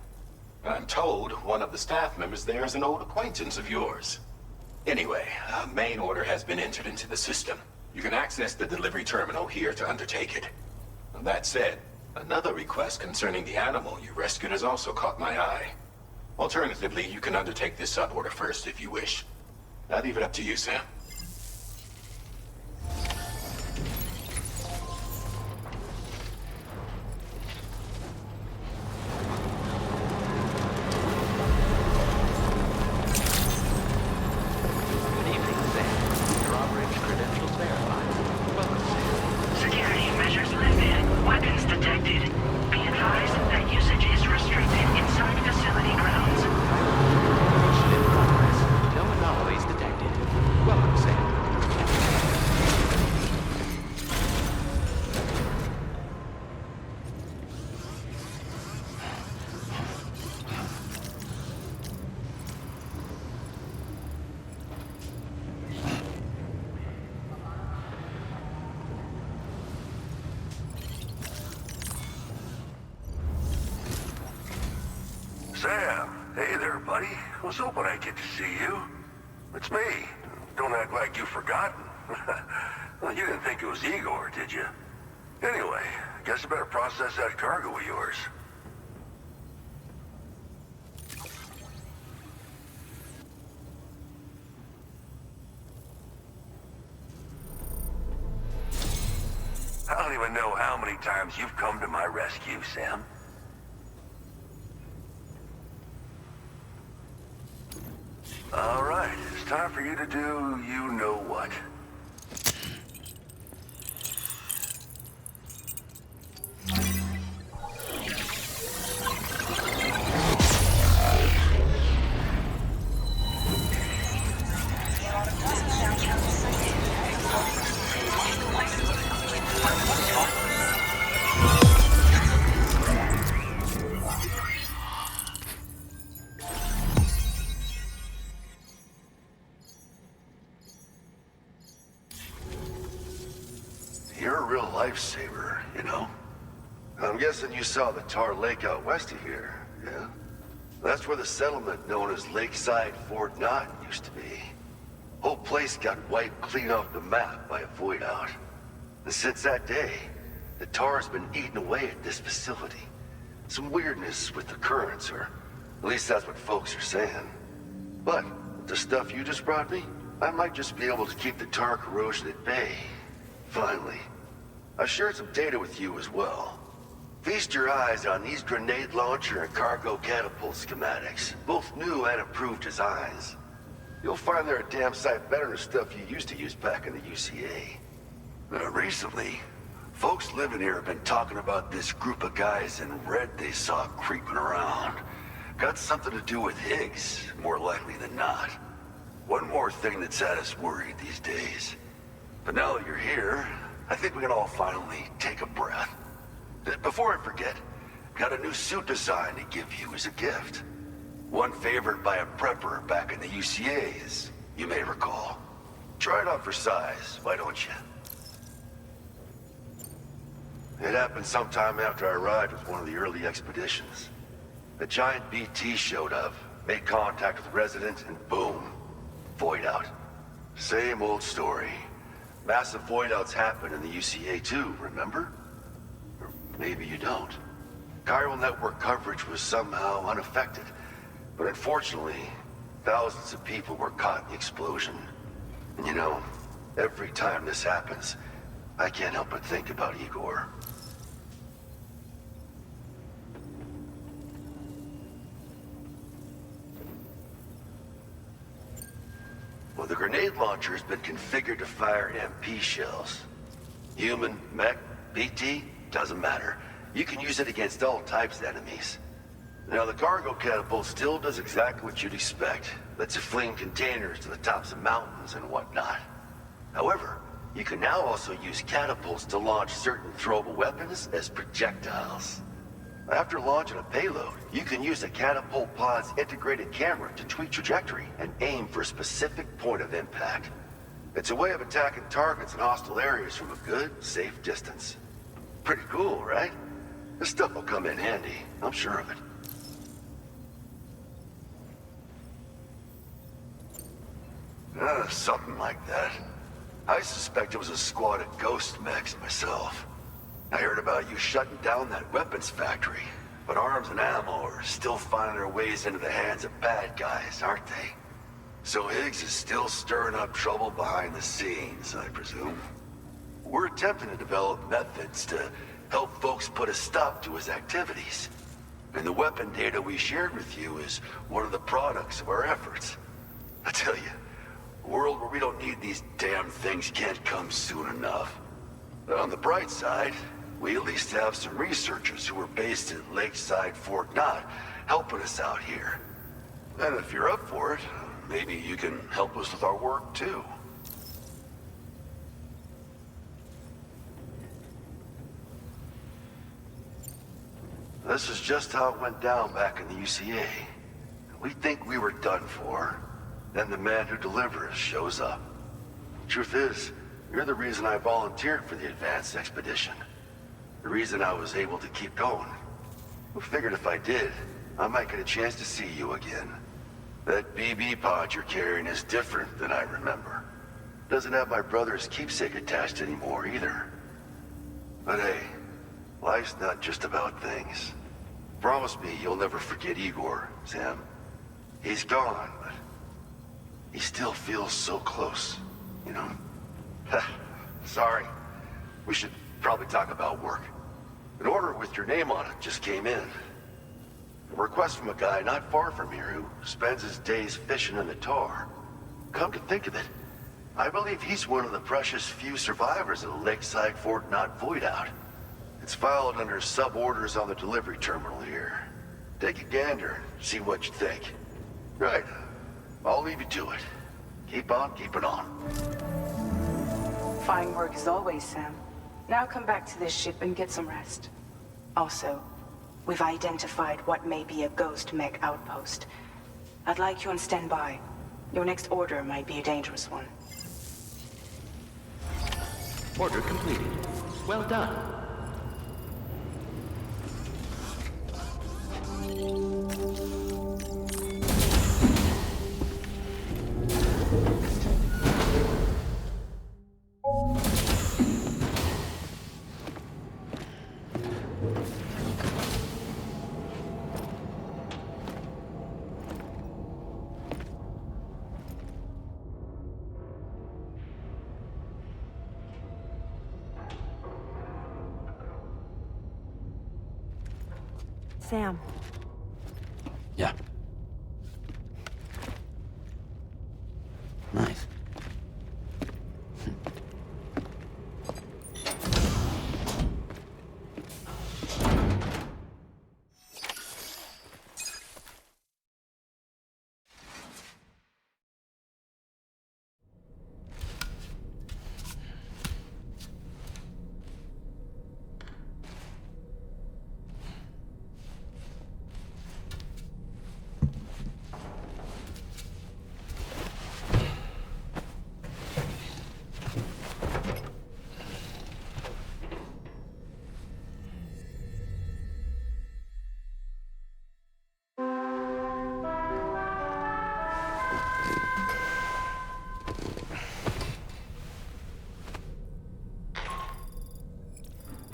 Speaker 3: I'm told one of the staff members there is an old acquaintance of yours. Anyway, a main order has been entered into the system. You can access the delivery terminal here to undertake it. That said, another request concerning the animal you rescued has also caught my eye. Alternatively, you can undertake this suborder first if you wish. I'll leave it up to you, Sam.
Speaker 4: Good evening, Sam. Drawbridge credentials verified. Welcome, Sam.
Speaker 5: Security measures lifted. Weapons detected. Be advised that usage is restricted inside facility grounds.
Speaker 4: Mission in progress. No anomalies detected. Welcome, Sam.
Speaker 18: I was hoping I'd get to see you. It's me. Don't act like you've forgotten. Well, you didn't think it was Igor, did you? Anyway, guess I better process that cargo of yours. I don't even know how many times you've come to my rescue, Sam. All right, it's time for you to do you-know-what. You're a real lifesaver, you know? I'm guessing you saw the tar lake out west of here, yeah? That's where the settlement known as Lakeside Fort Knott used to be. Whole place got wiped clean off the map by a void out. And since that day, the tar's been eating away at this facility. Some weirdness with the currents, or at least that's what folks are saying. But with the stuff you just brought me, I might just be able to keep the tar corrosion at bay. Finally. I've shared some data with you as well. Feast your eyes on these grenade launcher and cargo catapult schematics, both new and improved designs. You'll find they're a damn sight better than stuff you used to use back in the UCA. Recently, folks living here have been talking about this group of guys in red they saw creeping around. Got something to do with Higgs, more likely than not. One more thing that's had us worried these days. But now that you're here, I think we can all finally take a breath. Before I forget, got a new suit design to give you as a gift. One favored by a prepper back in the UCA, as you may recall. Try it on for size, why don't you? It happened sometime after I arrived with one of the early expeditions. A giant BT showed up, made contact with residents, and boom, void out. Same old story. Massive void outs happen in the UCA too, remember? Or maybe you don't. Chiral network coverage was somehow unaffected, but unfortunately, thousands of people were caught in the explosion. And you know, every time this happens, I can't help but think about Igor. Well, the grenade launcher has been configured to fire MP shells. Human, mech, BT, doesn't matter. You can use it against all types of enemies. Now, the cargo catapult still does exactly what you'd expect. Lets it fling containers to the tops of mountains and whatnot. However, you can now also use catapults to launch certain throwable weapons as projectiles. After launching a payload, you can use a catapult pod's integrated camera to tweak trajectory and aim for a specific point of impact. It's a way of attacking targets in hostile areas from a good, safe distance. Pretty cool, right? This stuff will come in handy, I'm sure of it. Something like that. I suspect it was a squad of ghost mechs myself. I heard about you shutting down that weapons factory, but arms and ammo are still finding their ways into the hands of bad guys, aren't they? So Higgs is still stirring up trouble behind the scenes, I presume. We're attempting to develop methods to help folks put a stop to his activities. And the weapon data we shared with you is one of the products of our efforts. I tell you, a world where we don't need these damn things can't come soon enough. But on the bright side, we at least have some researchers who are based at Lakeside Fort Knott helping us out here. And if you're up for it, maybe you can help us with our work too. This is just how it went down back in the UCA. We think we were done for. Then the man who delivers shows up. Truth is, you're the reason I volunteered for the advanced expedition. The reason I was able to keep going. I figured if I did, I might get a chance to see you again. That BB pod you're carrying is different than I remember. Doesn't have my brother's keepsake attached anymore either. But hey, life's not just about things. Promise me you'll never forget Igor, Sam. He's gone, but he still feels so close, you know? Sorry. We should probably talk about work. An order with your name on it just came in. A request from a guy not far from here who spends his days fishing in the tar. Come to think of it, I believe he's one of the precious few survivors of the Lakeside Fort Knot Void Out. It's filed under sub-orders on the delivery terminal here. Take a gander, see what you think. Right. I'll leave you to it. Keep on keeping on.
Speaker 7: Fine work as always, Sam. Now come back to this ship and get some rest. Also, we've identified what may be a ghost mech outpost. I'd like you on standby. Your next order might be a dangerous one.
Speaker 4: Order completed. Well done.
Speaker 8: Sam.
Speaker 15: Yeah. Nice.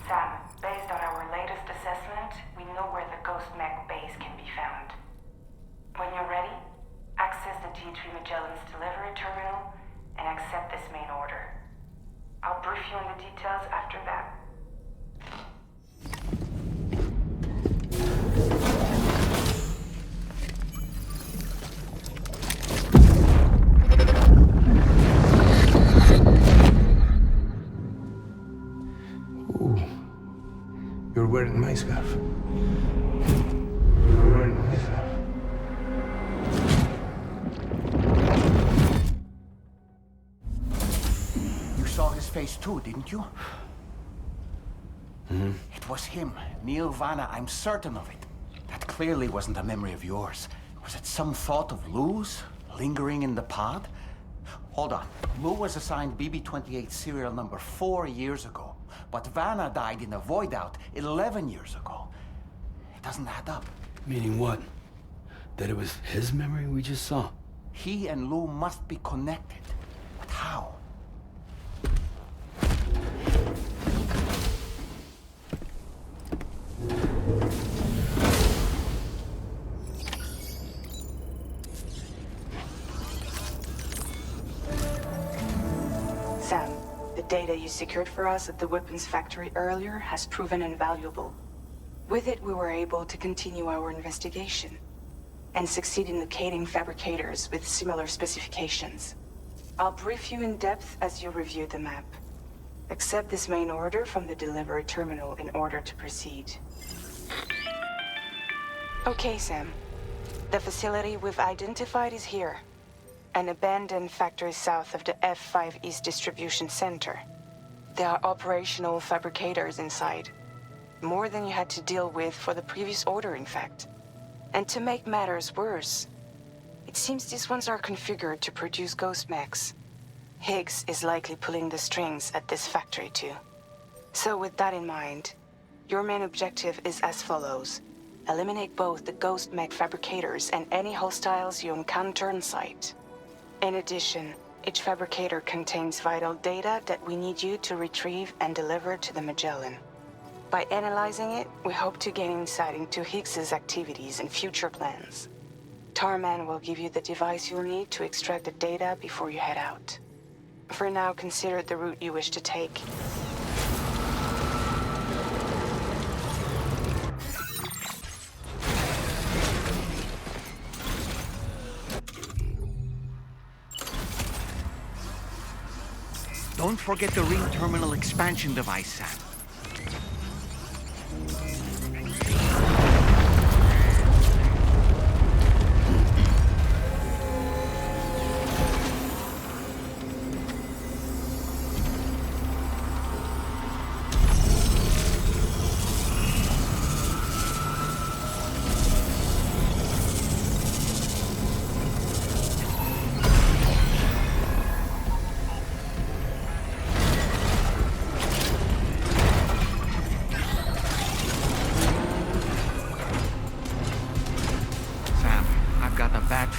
Speaker 7: Sam, based on our latest assessment, we know where the Ghost Mech base can be found. When you're ready, access the T3 Magellan's delivery terminal and accept this main order. I'll brief you on the details after that.
Speaker 19: You're wearing my scarf. You're wearing my scarf.
Speaker 9: You saw his face too, didn't you?
Speaker 15: Mm-hmm.
Speaker 9: It was him, Vana. I'm certain of it. That clearly wasn't a memory of yours. Was it some thought of Lou's lingering in the pod? Hold on. Lou was assigned BB-28 serial number 4 years ago. But Vana died in a void out 11 years ago. It doesn't add up.
Speaker 15: Meaning what? That it was his memory we just saw?
Speaker 9: He and Lou must be connected. But how?
Speaker 7: Sam, the data you secured for us at the weapons factory earlier has proven invaluable. With it, we were able to continue our investigation and succeed in locating fabricators with similar specifications. I'll brief you in depth as you review the map. Accept this main order from the delivery terminal in order to proceed. Okay, Sam. The facility we've identified is here. An abandoned factory south of the F5 East Distribution Center. There are operational fabricators inside. More than you had to deal with for the previous order, in fact. And to make matters worse, it seems these ones are configured to produce ghost mechs. Higgs is likely pulling the strings at this factory too. So with that in mind, your main objective is as follows. Eliminate both the ghost mech fabricators and any hostiles you encounter in sight. In addition, each fabricator contains vital data that we need you to retrieve and deliver to the Magellan. By analyzing it, we hope to gain insight into Higgs's activities and future plans. Tarman will give you the device you'll need to extract the data before you head out. For now, consider the route you wish to take.
Speaker 1: Don't forget the ring terminal expansion device, Sam.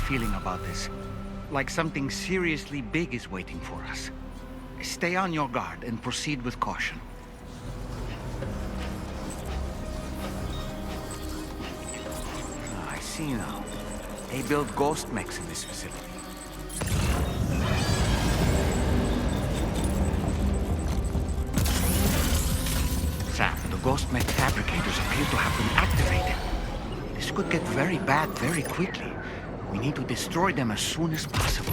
Speaker 1: Feeling about this. Like something seriously big is waiting for us. Stay on your guard and proceed with caution. I see now. They build ghost mechs in this facility. Sam, the ghost mech fabricators appear to have been activated. This could get very bad very quickly. We need to destroy them as soon as possible.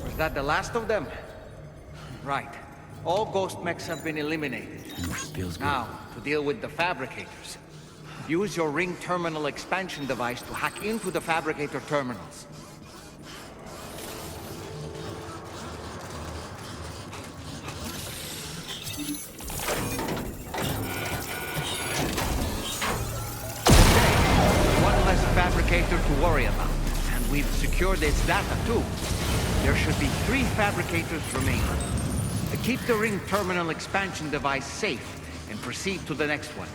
Speaker 1: Is that the last of them? Right. All ghost mechs have been eliminated.
Speaker 15: Feels good.
Speaker 1: Now, to deal with the fabricators. Use your ring terminal expansion device to hack into the fabricator terminals. One less fabricator to worry about. And we've secured its data too. There should be 3 fabricators remaining. Keep the ring terminal expansion device safe and proceed to the next one.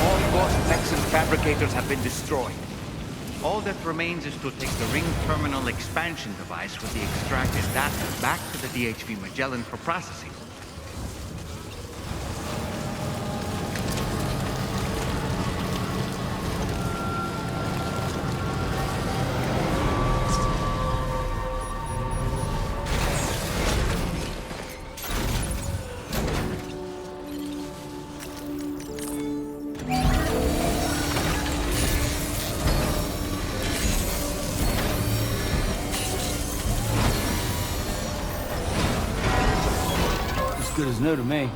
Speaker 1: All ghost mechs and fabricators have been destroyed. All that remains is to take the ring terminal expansion device with the extracted data back to the DHV Magellan for processing.
Speaker 15: Good as new to me.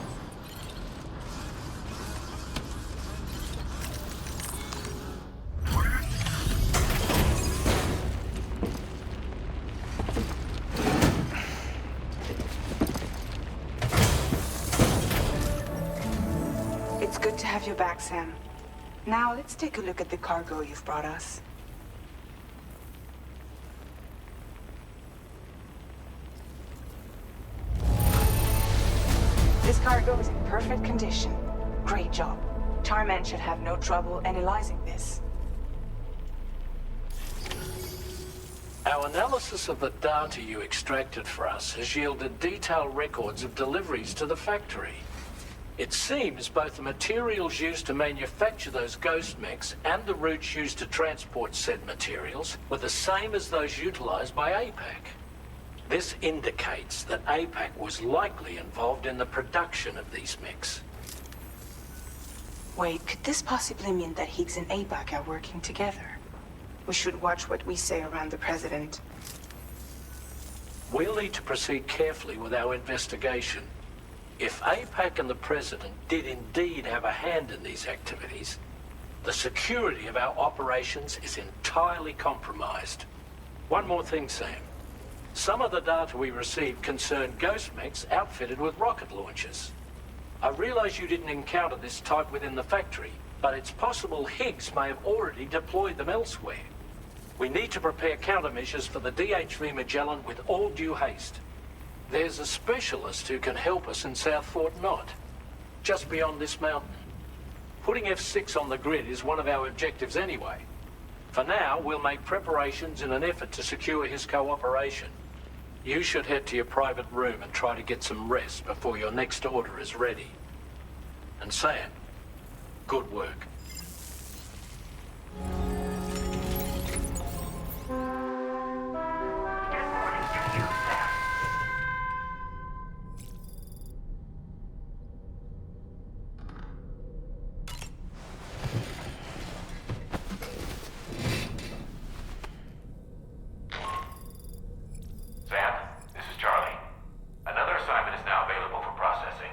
Speaker 7: It's good to have you back, Sam. Now let's take a look at the cargo you've brought us. This cargo is in perfect condition. Great job. Tarman should have no trouble analyzing this.
Speaker 10: Our analysis of the data you extracted for us has yielded detailed records of deliveries to the factory. It seems both the materials used to manufacture those ghost mechs and the routes used to transport said materials were the same as those utilized by APAC. This indicates that APAC was likely involved in the production of these mechs.
Speaker 7: Wait, could this possibly mean that Higgs and APAC are working together? We should watch what we say around the President.
Speaker 10: We'll need to proceed carefully with our investigation. If APAC and the President did indeed have a hand in these activities, the security of our operations is entirely compromised. One more thing, Sam. Some of the data we received concerned ghost mechs outfitted with rocket launchers. I realize you didn't encounter this type within the factory, but it's possible Higgs may have already deployed them elsewhere. We need to prepare countermeasures for the DHV Magellan with all due haste. There's a specialist who can help us in South Fort Knott, just beyond this mountain. Putting F6 on the grid is one of our objectives anyway. For now, we'll make preparations in an effort to secure his cooperation. You should head to your private room and try to get some rest before your next order is ready. And Sam, good work.
Speaker 20: Sam, this is Charlie. Another assignment is now available for processing.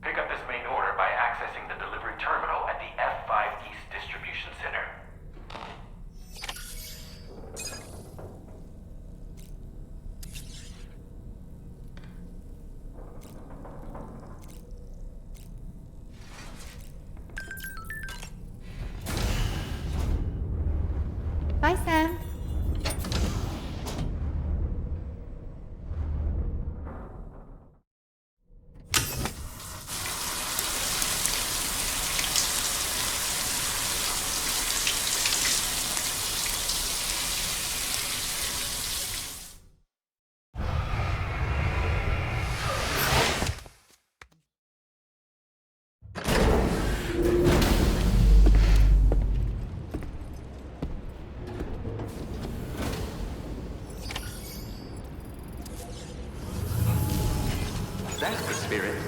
Speaker 20: Pick up this main order by accessing the delivery terminal at the F5 East Distribution Center.
Speaker 21: Bye, Sam.
Speaker 1: That's the spirit.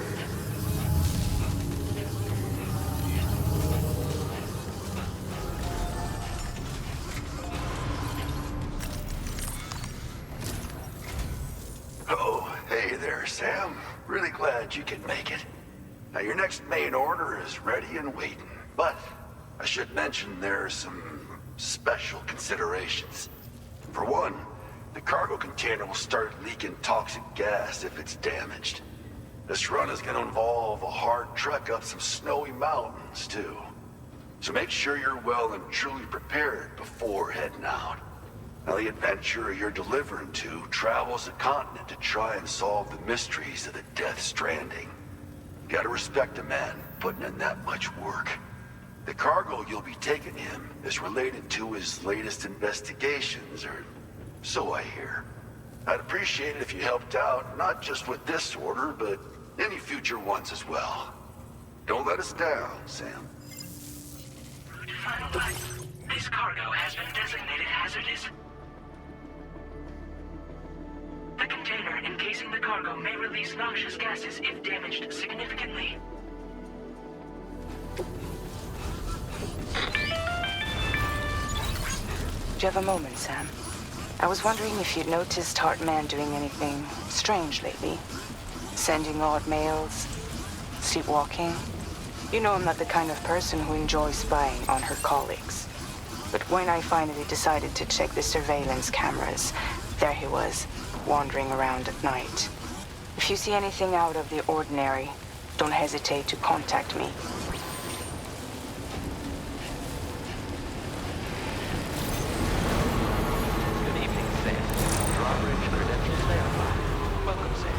Speaker 18: Oh, hey there, Sam. Really glad you can make it. Now, your next main order is ready and waiting. But I should mention there are some special considerations. For one, the cargo container will start leaking toxic gas if it's damaged. This run is going to involve a hard trek up some snowy mountains, too. So make sure you're well and truly prepared before heading out. Now, the adventurer you're delivering to travels the continent to try and solve the mysteries of the Death Stranding. You gotta respect a man putting in that much work. The cargo you'll be taking him is related to his latest investigations, or so I hear. I'd appreciate it if you helped out, not just with this order, but any future ones as well. Don't let us down, Sam.
Speaker 5: Finalized. This cargo has been designated hazardous. The container encasing the cargo may release noxious gases if damaged significantly.
Speaker 7: Do you have a moment, Sam? I was wondering if you'd noticed Hartman doing anything strange lately. Sending odd mails, sleepwalking. You know I'm not the kind of person who enjoys spying on her colleagues. But when I finally decided to check the surveillance cameras, there he was, wandering around at night. If you see anything out of the ordinary, don't hesitate to contact me.
Speaker 4: Good evening, Sam. Drawbridge credentials verified. Welcome, Sam.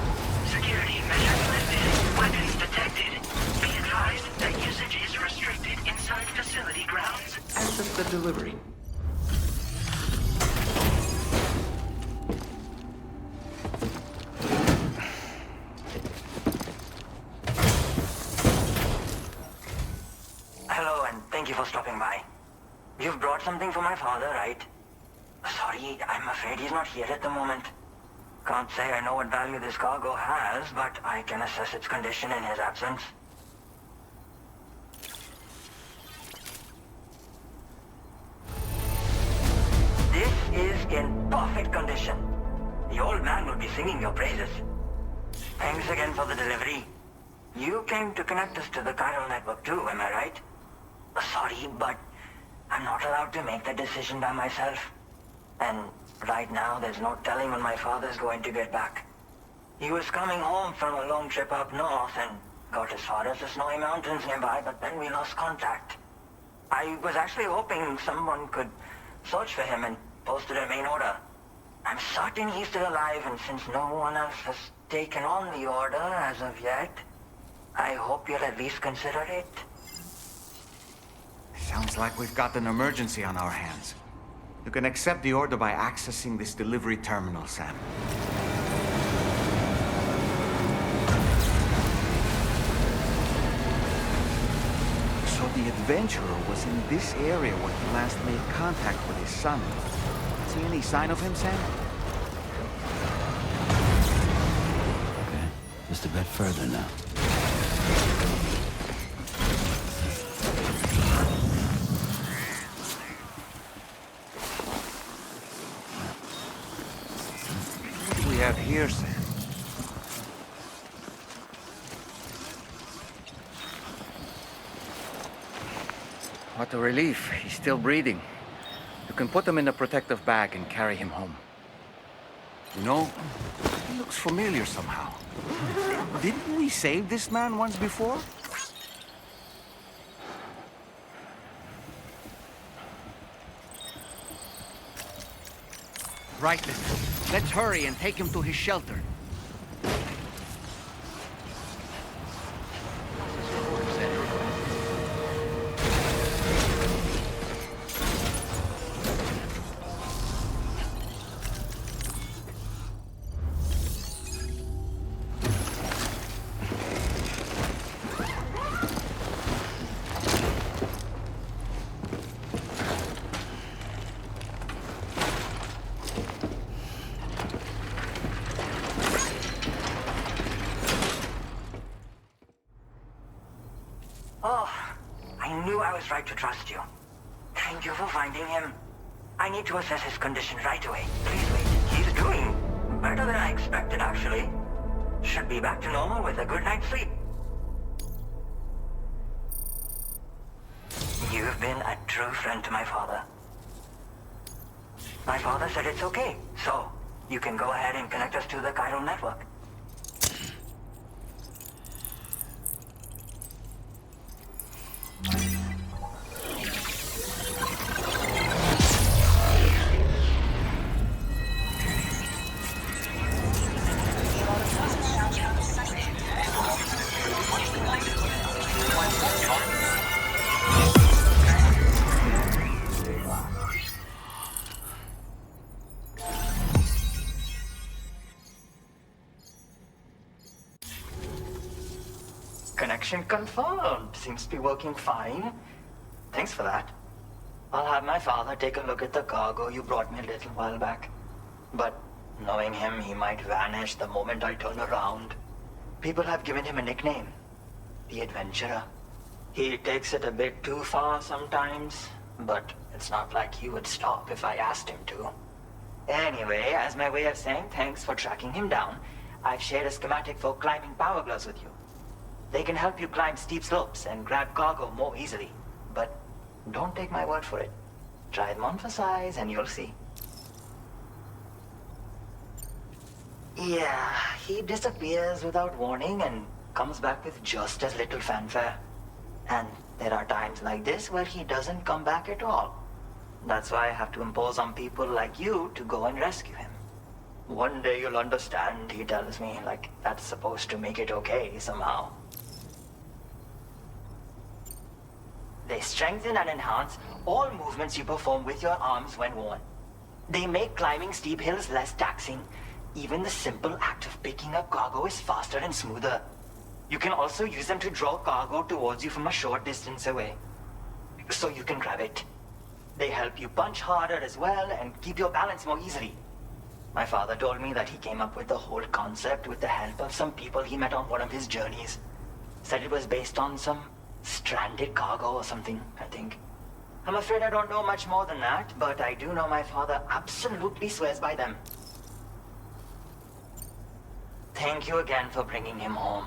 Speaker 5: Security measures lifted. Weapons detected. Be advised that usage is restricted inside facility grounds.
Speaker 4: Access the delivery.
Speaker 11: Hello, and thank you for stopping by. You've brought something for my father, right? Sorry, I'm afraid he's not here at the moment. Can't say I know what value this cargo has, but I can assess its condition in his absence. This is in perfect condition. The old man will be singing your praises. Thanks again for the delivery. You came to connect us to the chiral network too, am I right? Sorry, but I'm not allowed to make the decision by myself. And right now, there's no telling when my father's going to get back. He was coming home from a long trip up north and got as far as the snowy mountains nearby, but then we lost contact. I was actually hoping someone could search for him and posted a main order. I'm certain he's still alive, and since no one else has taken on the order as of yet, I hope you'll at least consider it.
Speaker 1: Sounds like we've got an emergency on our hands. You can accept the order by accessing this delivery terminal, Sam. So the adventurer was in this area where he last made contact with his son. See any sign of him, Sam?
Speaker 15: Okay, just a bit further now.
Speaker 1: What do we have here, Sam? What a relief. He's still breathing. You can put him in a protective bag and carry him home. You know, he looks familiar somehow. Didn't we save this man once before? Right, let's hurry and take him to his shelter.
Speaker 11: Right to trust you. Thank you for finding him. I need to assess his condition right away. Please wait. He's doing better than I expected, actually. Should be back to normal with a good night's sleep. You've been a true friend to my father. My father said it's okay, so you can go ahead and connect us to the chiral network. Connection confirmed. Seems to be working fine. Thanks for that. I'll have my father take a look at the cargo you brought me a little while back. But knowing him, he might vanish the moment I turn around. People have given him a nickname. The Adventurer. He takes it a bit too far sometimes, but it's not like he would stop if I asked him to. Anyway, as my way of saying thanks for tracking him down, I've shared a schematic for climbing power gloves with you. They can help you climb steep slopes and grab cargo more easily. But don't take my word for it. Try them on for size and you'll see. Yeah, he disappears without warning and comes back with just as little fanfare. And there are times like this where he doesn't come back at all. That's why I have to impose on people like you to go and rescue him. One day you'll understand, he tells me, like that's supposed to make it okay somehow. They strengthen and enhance all movements you perform with your arms when worn. They make climbing steep hills less taxing. Even the simple act of picking up cargo is faster and smoother. You can also use them to draw cargo towards you from a short distance away, so you can grab it. They help you punch harder as well and keep your balance more easily.
Speaker 21: My father told me that he came up with the whole concept with the help of some people he met on one of his journeys. Said it was based on some stranded cargo or something, I think. I'm afraid I don't know much more than that, but I do know my father absolutely swears by them. Thank you again for bringing him home.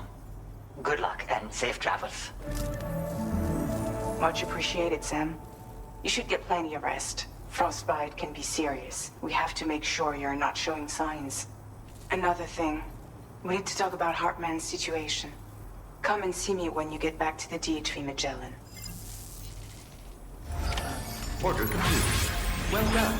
Speaker 21: Good luck and safe travels.
Speaker 7: Much appreciated, Sam. You should get plenty of rest. Frostbite can be serious. We have to make sure you're not showing signs. Another thing, we need to talk about Hartman's situation. Come and see me when you get back to the DHV Magellan.
Speaker 20: Order complete. Well done.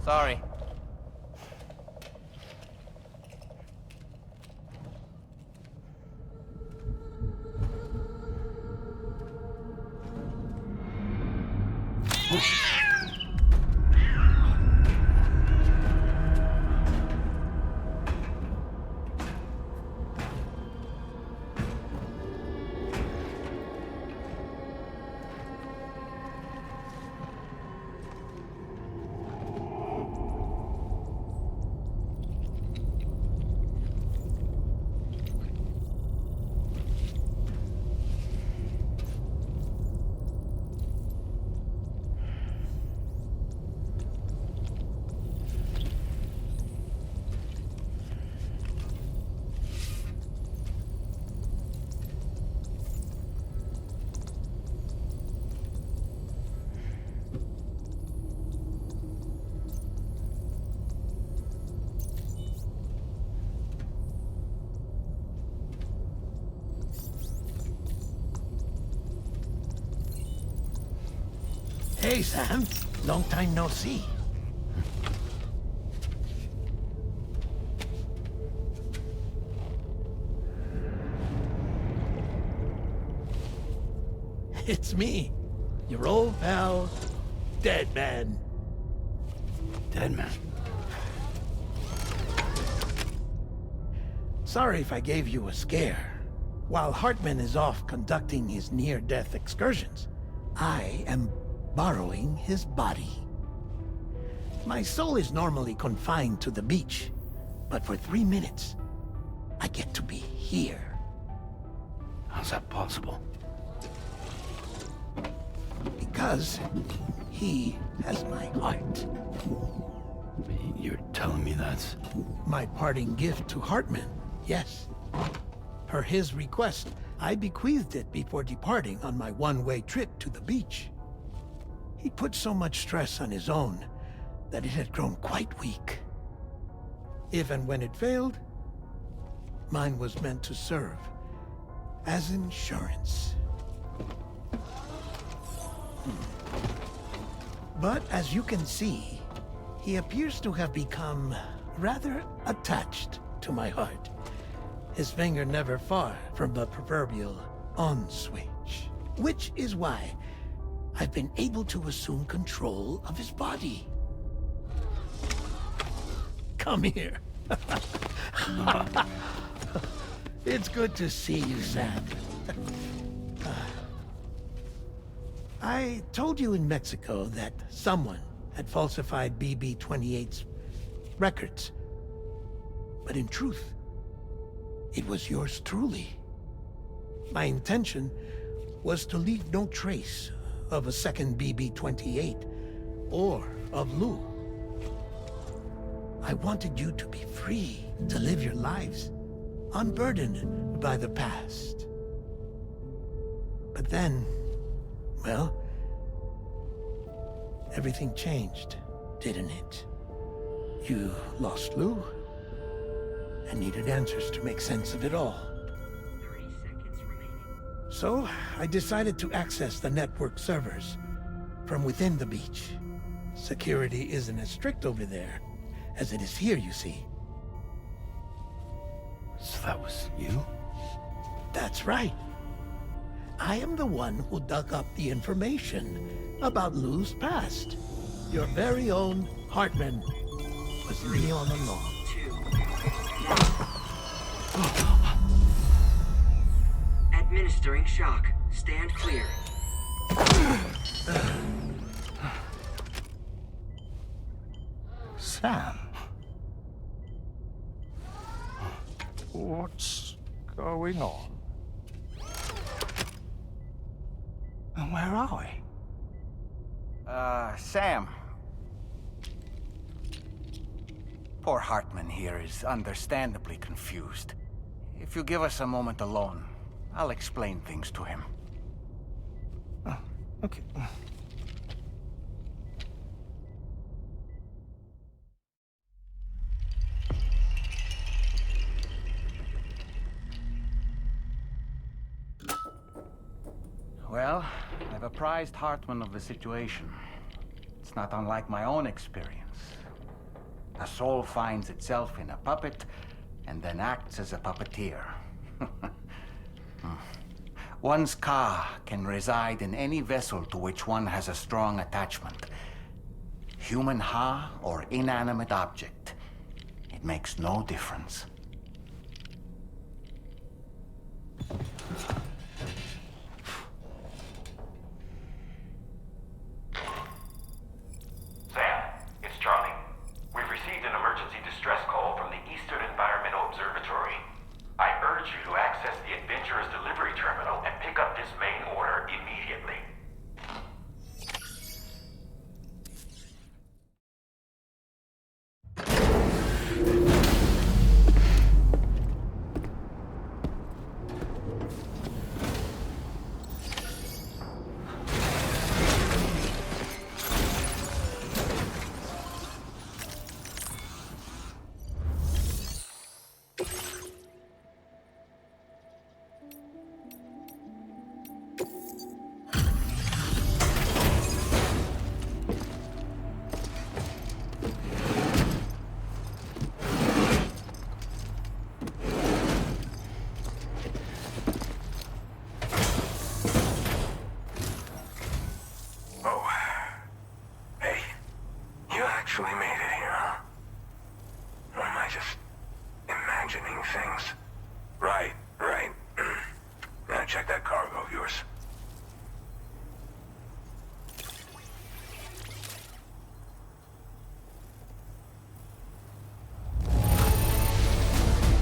Speaker 9: Sorry.
Speaker 22: Hey, Sam. Long time no see. It's me, your old pal, Dead Man.
Speaker 15: Dead Man?
Speaker 22: Sorry if I gave you a scare. While Hartman is off conducting his near-death excursions, I am borrowing his body. My soul is normally confined to the beach, but for 3 minutes, I get to be here.
Speaker 15: How's that possible?
Speaker 22: Because he has my heart.
Speaker 15: You're telling me that's...
Speaker 22: My parting gift to Hartman, yes. Per his request, I bequeathed it before departing on my one-way trip to the beach. He put so much stress on his own that it had grown quite weak. If and when it failed, mine was meant to serve as insurance. But as you can see, he appears to have become rather attached to my heart. His finger never far from the proverbial on switch. Which is why I've been able to assume control of his body. Come here. It's good to see you, Sam. I told you in Mexico that someone had falsified BB-28's records. But in truth, it was yours truly. My intention was to leave no trace of a second BB-28 or of Lou. I wanted you to be free to live your lives, unburdened by the past. But then, well, everything changed, didn't it? You lost Lou, and needed answers to make sense of it all.
Speaker 21: 30 seconds remaining.
Speaker 22: So, I decided to access the network servers from within the beach. Security isn't as strict over there as it is here, you see.
Speaker 9: So that was you?
Speaker 22: That's right. I am the one who dug up the information about Lou's past. Your very own Hartman was me all along.
Speaker 21: Administering shock. Stand clear.
Speaker 9: Sam? What's going on? And where are we? Sam. Poor Hartman here is understandably confused. If you give us a moment alone, I'll explain things to him.
Speaker 13: Oh, okay.
Speaker 9: Well, I've apprised Hartman of the situation. It's not unlike my own experience. A soul finds itself in a puppet and then acts as a puppeteer. One's ka can reside in any vessel to which one has a strong attachment. Human ha or inanimate object. It makes no difference.
Speaker 20: Sam, it's Charlie. We've received an emergency distress call from the Eastern Environmental Observatory. I urge you to access the Adventurer's delivery terminal and pick up this main order immediately.
Speaker 18: Actually made it here, huh? Or am I just imagining things? Right. Now check that cargo of yours.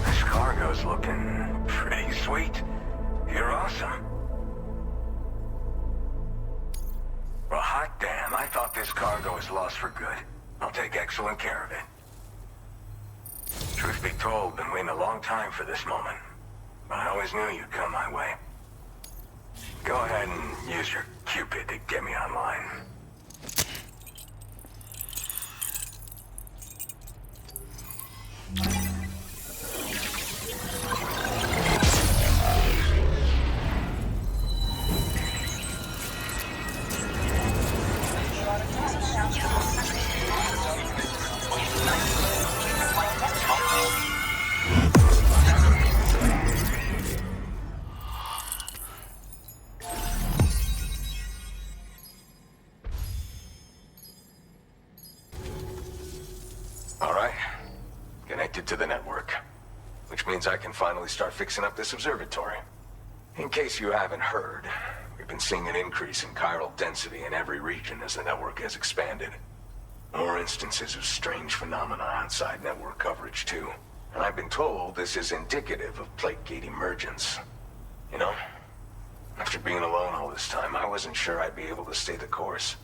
Speaker 18: This cargo's looking pretty sweet. You're awesome. Well, hot damn, I thought this cargo was lost for good. I'll take excellent care of it. Truth be told, been waiting a long time for this moment. But I always knew you'd come my way. Go ahead and use your Cupid to get me online.
Speaker 6: All right. Connected to the network. Which means I can finally start fixing up this observatory. In case you haven't heard, we've been seeing an increase in chiral density in every region as the network has expanded. More instances of strange phenomena outside network coverage, too. And I've been told this is indicative of plate gate emergence. You know, after being alone all this time, I wasn't sure I'd be able to stay the course.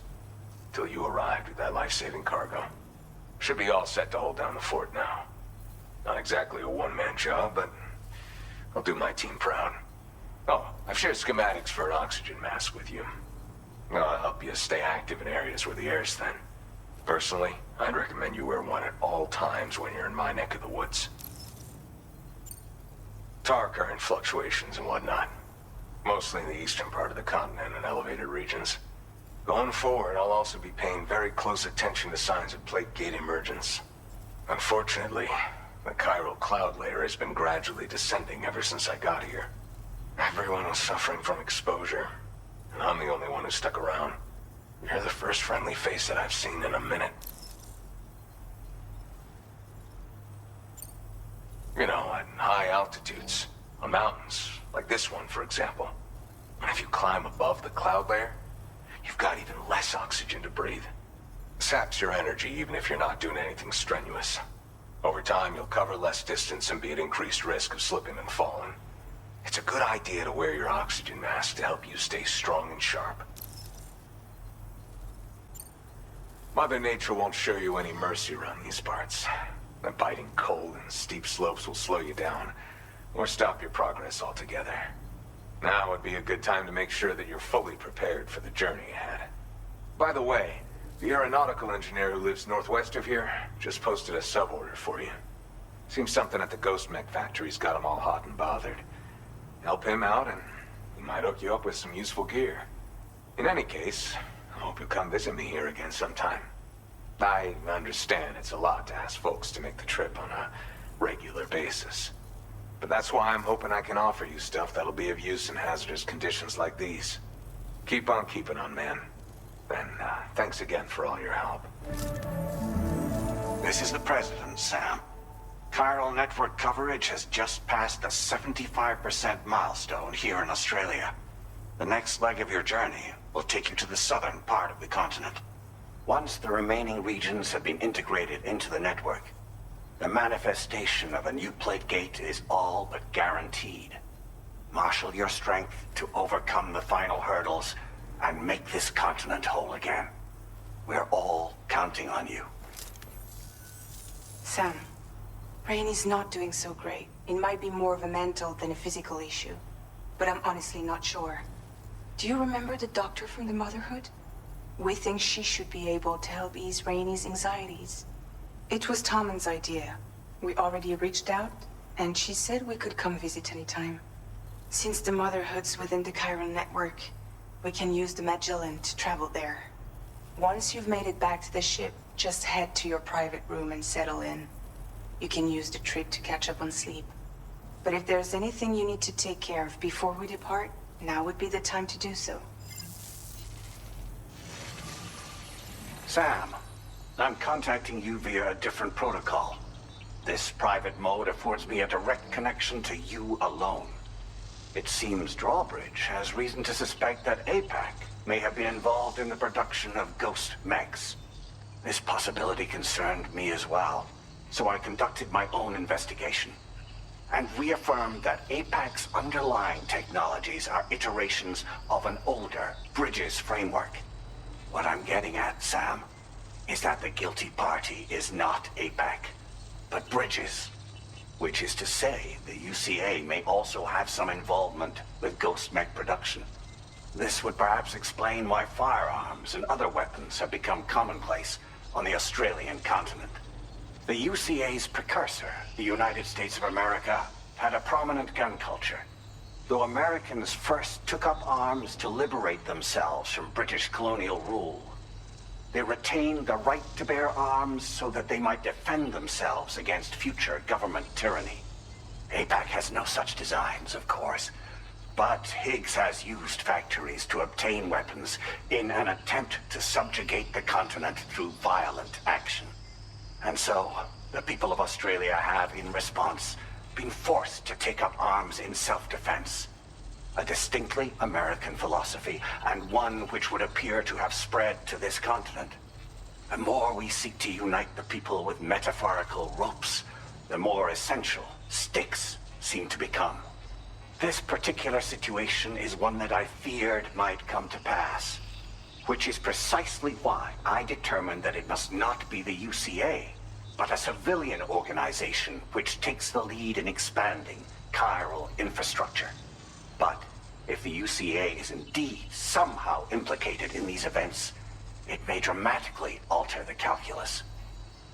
Speaker 6: Till you arrived with that life-saving cargo. Should be all set to hold down the fort now. Not exactly a one-man job, but I'll do my team proud. Oh, I've shared schematics for an oxygen mask with you. I'll help you stay active in areas where the air's thin. Personally, I'd recommend you wear one at all times when you're in my neck of the woods. Tar current fluctuations and whatnot. Mostly in the eastern part of the continent and elevated regions. Going forward, I'll also be paying very close attention to signs of plate gate emergence. Unfortunately, the chiral cloud layer has been gradually descending ever since I got here. Everyone was suffering from exposure, and I'm the only one who stuck around. You're the first friendly face that I've seen in a minute. You know, at high altitudes, on mountains, like this one, for example. And if you climb above the cloud layer, you've got even less oxygen to breathe. Saps your energy even if you're not doing anything strenuous. Over time, you'll cover less distance and be at increased risk of slipping and falling. It's a good idea to wear your oxygen mask to help you stay strong and sharp. Mother Nature won't show you any mercy around these parts. The biting cold and steep slopes will slow you down, or stop your progress altogether. Now would be a good time to make sure that you're fully prepared for the journey ahead. By the way, the aeronautical engineer who lives northwest of here just posted a sub-order for you. Seems something at the Ghost Mech factory's got him all hot and bothered. Help him out and he might hook you up with some useful gear. In any case, I hope you'll come visit me here again sometime. I understand it's a lot to ask folks to make the trip on a regular basis. But that's why I'm hoping I can offer you stuff that'll be of use in hazardous conditions like these. Keep on keeping on, man. And thanks again for all your help.
Speaker 12: This is the President, Sam. Chiral network coverage has just passed the 75% milestone here in Australia. The next leg of your journey will take you to the southern part of the continent. Once the remaining regions have been integrated into the network, the manifestation of a new plate gate is all but guaranteed. Marshal your strength to overcome the final hurdles and make this continent whole again. We're all counting on you.
Speaker 7: Sam, Rainey's not doing so great. It might be more of a mental than a physical issue, but I'm honestly not sure. Do you remember the doctor from the Motherhood? We think she should be able to help ease Rainey's anxieties. It was Tommen's idea. We already reached out, and she said we could come visit anytime. Since the Motherhood's within the chiral network, we can use the Magellan to travel there. Once you've made it back to the ship, just head to your private room and settle in. You can use the trip to catch up on sleep. But if there's anything you need to take care of before we depart, now would be the time to do so.
Speaker 12: Sam, I'm contacting you via a different protocol. This private mode affords me a direct connection to you alone. It seems Drawbridge has reason to suspect that APAC may have been involved in the production of ghost mechs. This possibility concerned me as well, so I conducted my own investigation and reaffirmed that APAC's underlying technologies are iterations of an older Bridges framework. What I'm getting at, Sam, is that the guilty party is not APAC, but Bridges. Which is to say, the UCA may also have some involvement with ghost mech production. This would perhaps explain why firearms and other weapons have become commonplace on the Australian continent. The UCA's precursor, the United States of America, had a prominent gun culture. Though Americans first took up arms to liberate themselves from British colonial rule, they retained the right to bear arms so that they might defend themselves against future government tyranny. APAC has no such designs, of course, but Higgs has used factories to obtain weapons in an attempt to subjugate the continent through violent action. And And so, the people of Australia have, in response, been forced to take up arms in self-defense. A distinctly American philosophy, and one which would appear to have spread to this continent. The more we seek to unite the people with metaphorical ropes, the more essential sticks seem to become. This particular situation is one that I feared might come to pass, which is precisely why I determined that it must not be the UCA, but a civilian organization which takes the lead in expanding chiral infrastructure. But if the UCA is indeed somehow implicated in these events, it may dramatically alter the calculus.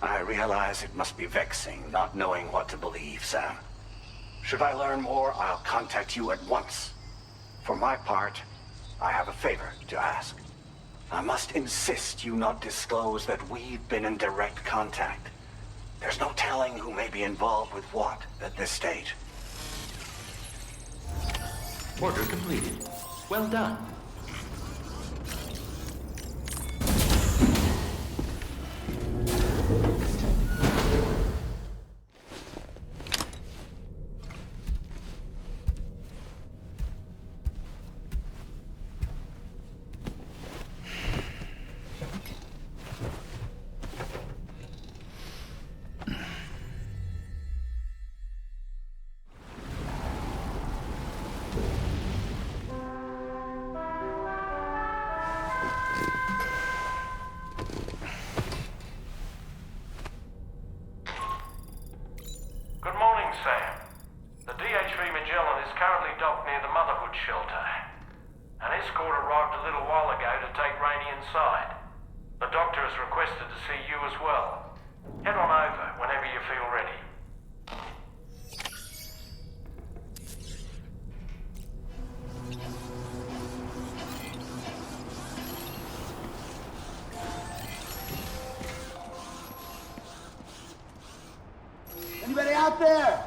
Speaker 12: I realize it must be vexing not knowing what to believe, Sam. Should I learn more, I'll contact you at once. For my part, I have a favor to ask. I must insist you not disclose that we've been in direct contact. There's no telling who may be involved with what at this stage.
Speaker 4: Order completed. Well done.
Speaker 10: Good morning, Sam. The DHV Magellan is currently docked near the Motherhood shelter. An escort arrived a little while ago to take Rainey inside. The doctor has requested to see you as well. Head on over whenever you feel ready.
Speaker 9: Anybody out there?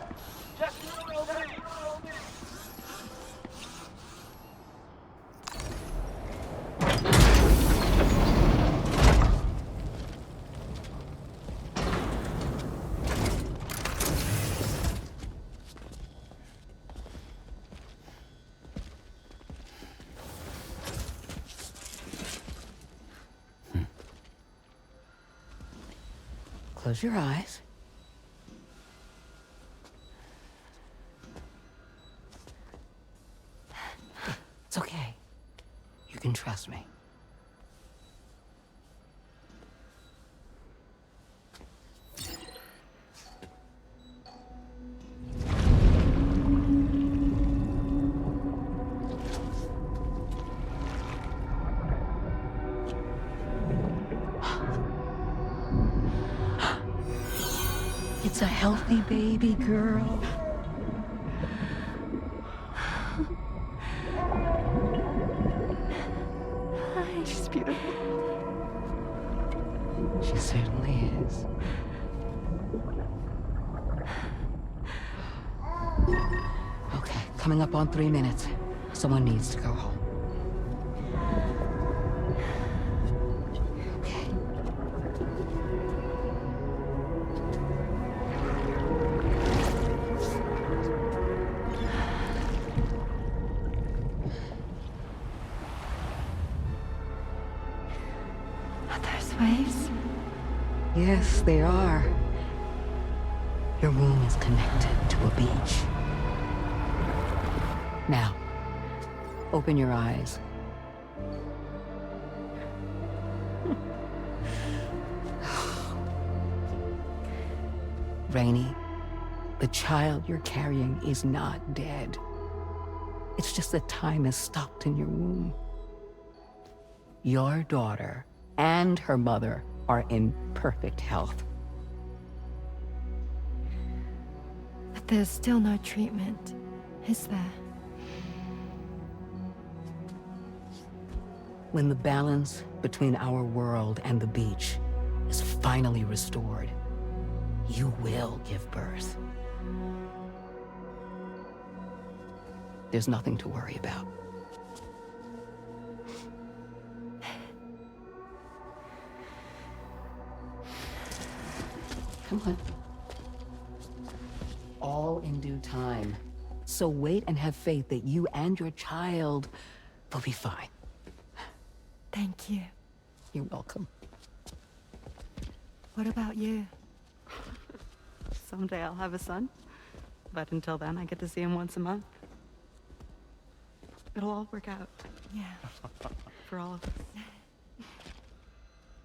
Speaker 2: Close your eyes. It's okay. You can trust me. It's a healthy baby girl. She's beautiful. She certainly is. Okay, coming up on 3 minutes. Someone needs to go home.
Speaker 8: Waves?
Speaker 2: Yes, they are. Your womb is connected to a beach. Now, open your eyes. Rainey, the child you're carrying is not dead. It's just that time has stopped in your womb. Your daughter and her mother are in perfect health.
Speaker 8: But there's still no treatment, is there?
Speaker 2: When the balance between our world and the beach is finally restored, you will give birth. There's nothing to worry about. Come on. All in due time. So wait and have faith that you and your child will be fine.
Speaker 8: Thank you.
Speaker 2: You're welcome.
Speaker 8: What about you?
Speaker 14: Someday I'll have a son. But until then, I get to see him once a month. It'll all work out.
Speaker 8: Yeah.
Speaker 14: For all of us.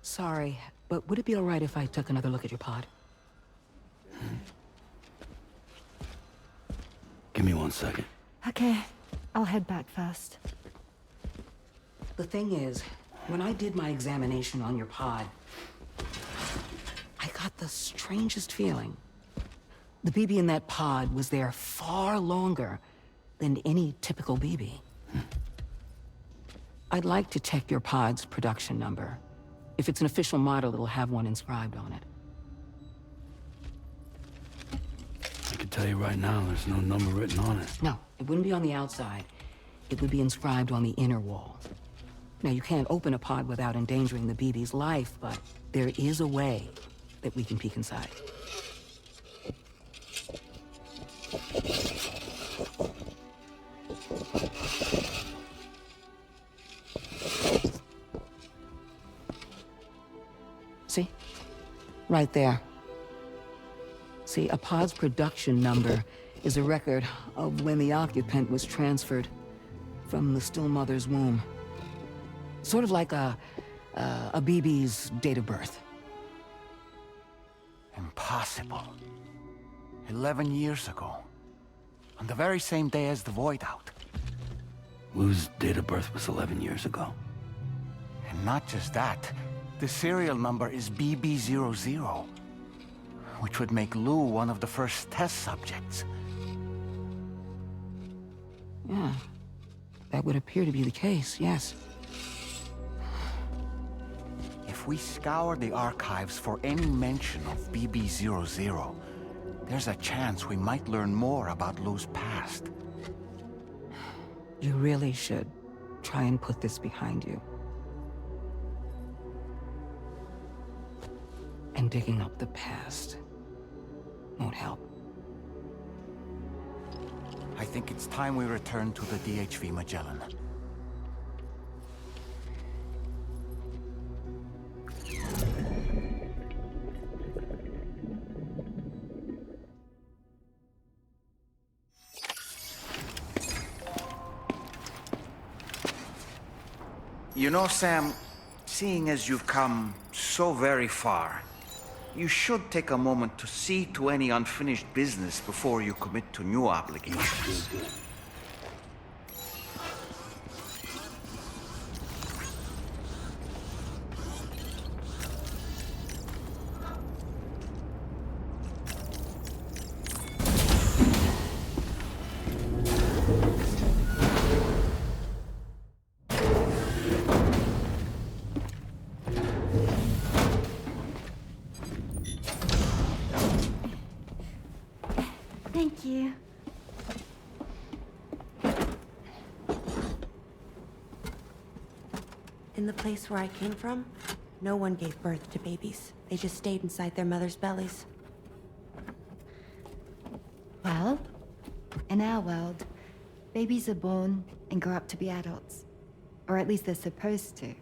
Speaker 2: Sorry, but would it be all right if I took another look at your pod?
Speaker 15: Give me 1 second.
Speaker 8: Okay, I'll head back first.
Speaker 2: The thing is, when I did my examination on your pod, I got the strangest feeling. The BB in that pod was there far longer than any typical BB. I'd like to check your pod's production number. If it's an official model, it'll have one inscribed on it.
Speaker 15: I can tell you right now, there's no number written on it.
Speaker 2: No, it wouldn't be on the outside. It would be inscribed on the inner wall. Now, you can't open a pod without endangering the BB's life, but there is a way that we can peek inside. See? Right there. See, a pod's production number is a record of when the occupant was transferred from the still mother's womb. Sort of like a BB's date of birth.
Speaker 9: Impossible. 11 years ago. On the very same day as the Void Out.
Speaker 15: Lou's date of birth was 11 years ago.
Speaker 9: And not just that, the serial number is BB00, which would make Lou one of the first test subjects.
Speaker 2: Yeah, that would appear to be the case, yes.
Speaker 9: If we scour the archives for any mention of BB00, there's a chance we might learn more about Lou's past.
Speaker 2: You really should try and put this behind you. And digging up the past won't help.
Speaker 9: I think it's time we return to the DHV Magellan. You know, Sam, seeing as you've come so very far, you should take a moment to see to any unfinished business before you commit to new obligations.
Speaker 8: Thank you.
Speaker 16: In the place where I came from, no one gave birth to babies. They just stayed inside their mother's bellies.
Speaker 8: Well, in our world, babies are born and grow up to be adults. Or at least they're supposed to.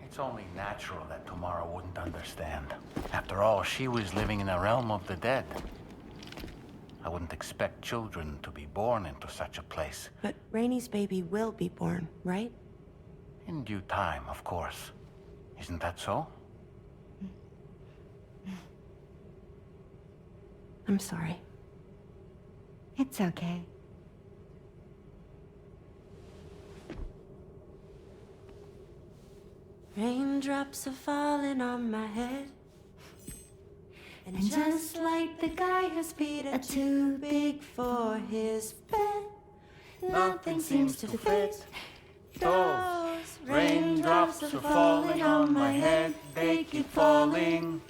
Speaker 9: It's only natural that Tamara wouldn't understand. After all, she was living in a realm of the dead. I wouldn't expect children to be born into such a place.
Speaker 16: But Rainey's baby will be born, right?
Speaker 9: In due time, of course. Isn't that so?
Speaker 16: I'm sorry.
Speaker 8: It's okay.
Speaker 16: Raindrops are falling on my head. And just like the guy whose feet are too big for his bed, nothing seems to fit. Those raindrops are falling on my head, they keep falling.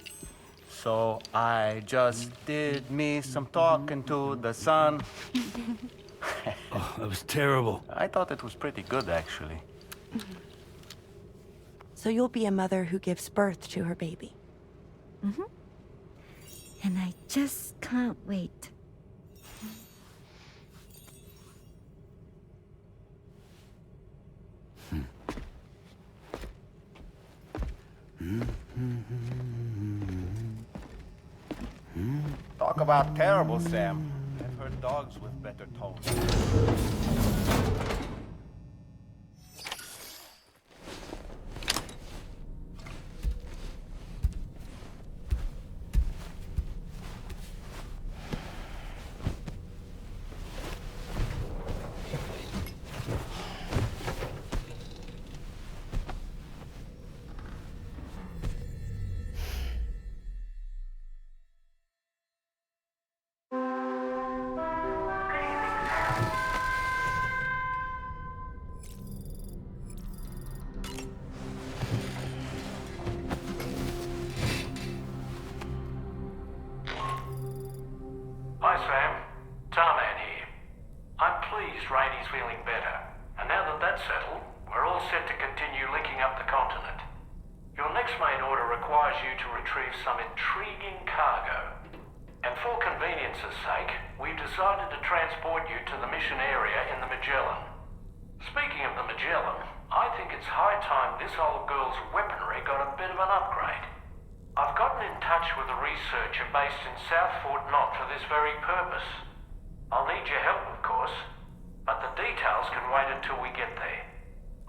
Speaker 9: So I just did me some talking to the sun.
Speaker 15: Oh, that was terrible.
Speaker 9: I thought it was pretty good, actually.
Speaker 16: So you'll be a mother who gives birth to her baby.
Speaker 8: Mm-hmm. And I just can't wait.
Speaker 9: Talk about terrible, Sam. I've heard dogs with better tones.
Speaker 10: Hi, Sam. Tarman here. I'm pleased Rainey's feeling better. And now that that's settled, we're all set to continue linking up the continent. Your next main order requires you to retrieve some intriguing cargo. And for convenience's sake, we've decided to transport you to the mission area in the Magellan. Speaking of the Magellan, I think it's high time this old girl's weaponry got a bit of an upgrade. I've gotten in touch with a researcher based in South Fort Knott for this very purpose. I'll need your help, of course, but the details can wait until we get there.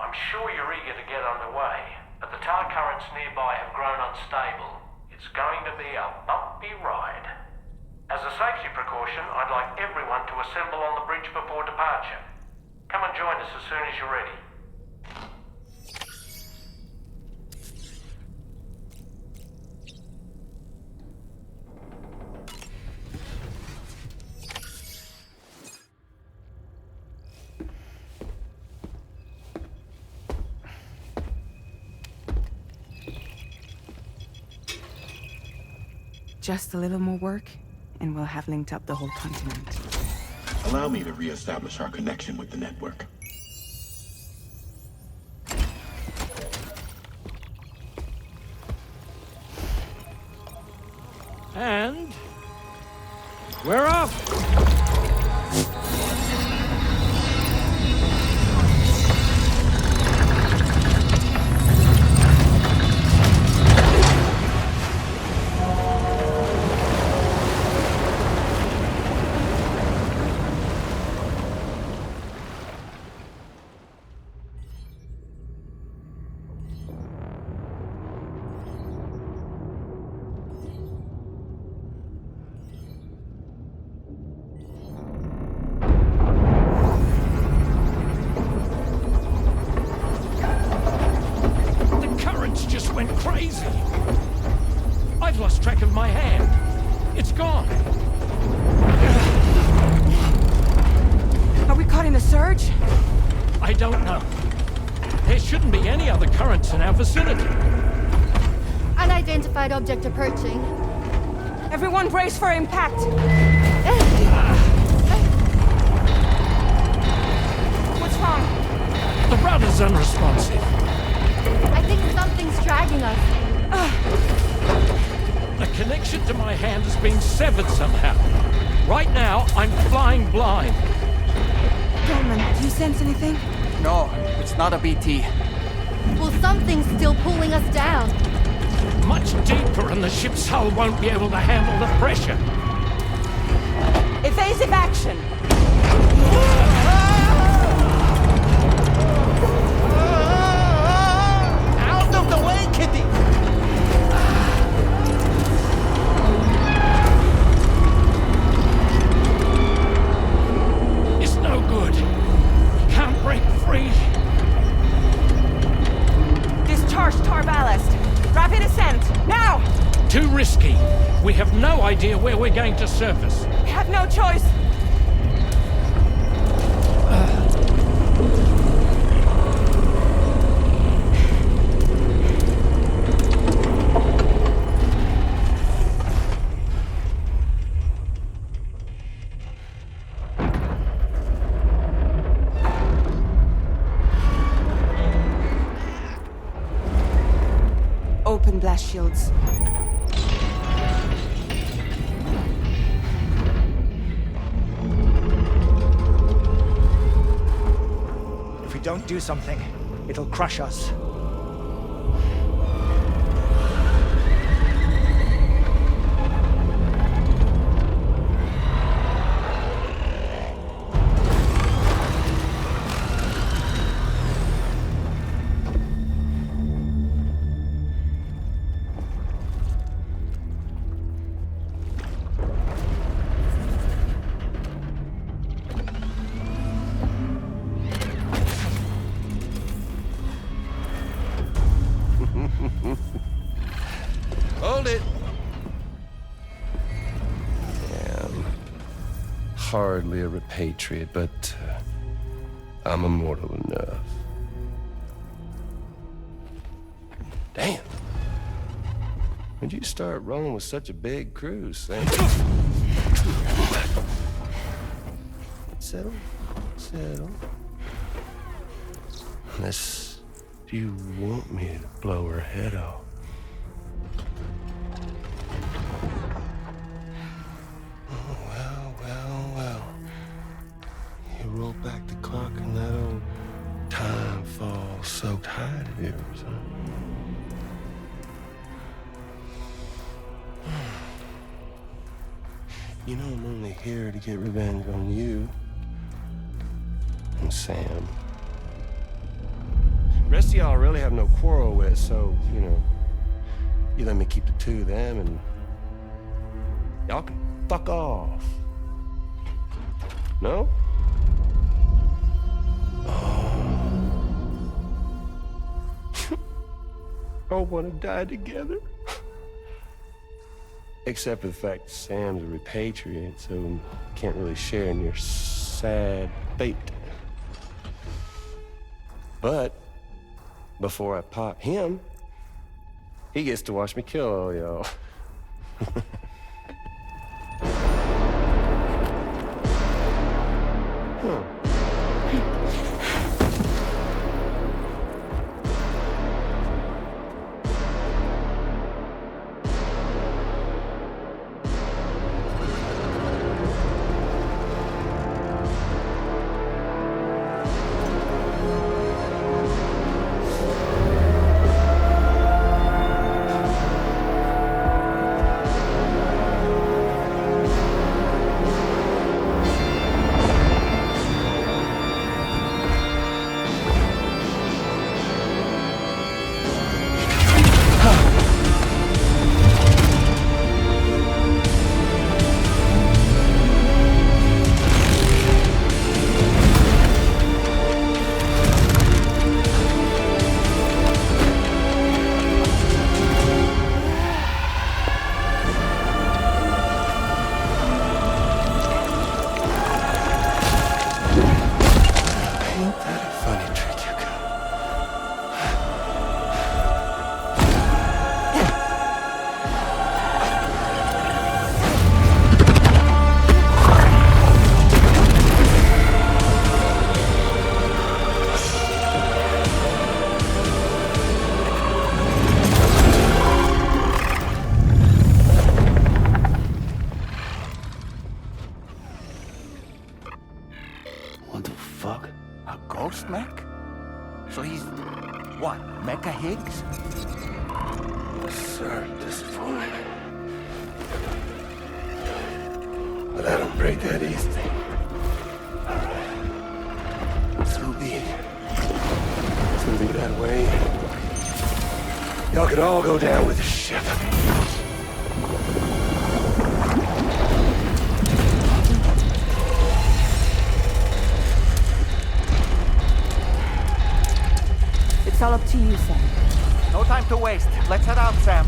Speaker 10: I'm sure you're eager to get underway, but the tar currents nearby have grown unstable. It's going to be a bumpy ride. As a safety precaution, I'd like everyone to assemble on the bridge before departure. Come and join us as soon as you're ready.
Speaker 3: Just a little more work, and we'll have linked up the whole continent.
Speaker 17: Allow me to re-establish our connection with the network.
Speaker 10: And we're off! Crazy! I've lost track of my hand. It's gone.
Speaker 3: Are we caught in a surge?
Speaker 10: I don't know. There shouldn't be any other currents in our vicinity.
Speaker 8: Unidentified object approaching.
Speaker 3: Everyone brace for impact. What's wrong?
Speaker 10: The rudder's unresponsive.
Speaker 8: I think something's dragging us.
Speaker 10: The connection to my hand has been severed somehow. Right now, I'm flying blind.
Speaker 3: Dolman, do you sense anything?
Speaker 9: No, it's not a BT.
Speaker 8: Well, something's still pulling us down.
Speaker 10: Much deeper, and the ship's hull won't be able to handle the pressure.
Speaker 3: Evasive action!
Speaker 9: Out of the way, Kitty!
Speaker 10: It's no good. Can't break free.
Speaker 3: Discharge tar ballast. Rapid ascent, now!
Speaker 10: Too risky. We have no idea where we're going to surface.
Speaker 3: We have no choice. Open blast shields.
Speaker 13: don't do something, it'll crush us.
Speaker 5: Hold it! Damn. Hardly a repatriate, but I'm immortal enough. Damn. When'd you start rolling with such a big crew, Sam? Settle. Unless you want me to blow her head off. Well. You roll back the clock and that old time fall soaked hide of yours, huh? You know I'm only here to get revenge on you and Sam. Rest of y'all really have no quarrel with, so, you know, you let me keep the two of them and y'all can fuck off. No? All want to die together? Except for the fact Sam's a repatriate, so can't really share in your sad fate. But before I pop him, he gets to watch me kill all y'all.
Speaker 9: Mech? So he's, what, Mecha Higgs?
Speaker 5: Sorry to disappoint. But I don't break that easy. So be it. It's gonna be that way. Y'all could all go down with the ship.
Speaker 21: It's all up to you, Sam.
Speaker 9: No time to waste. Let's head out, Sam.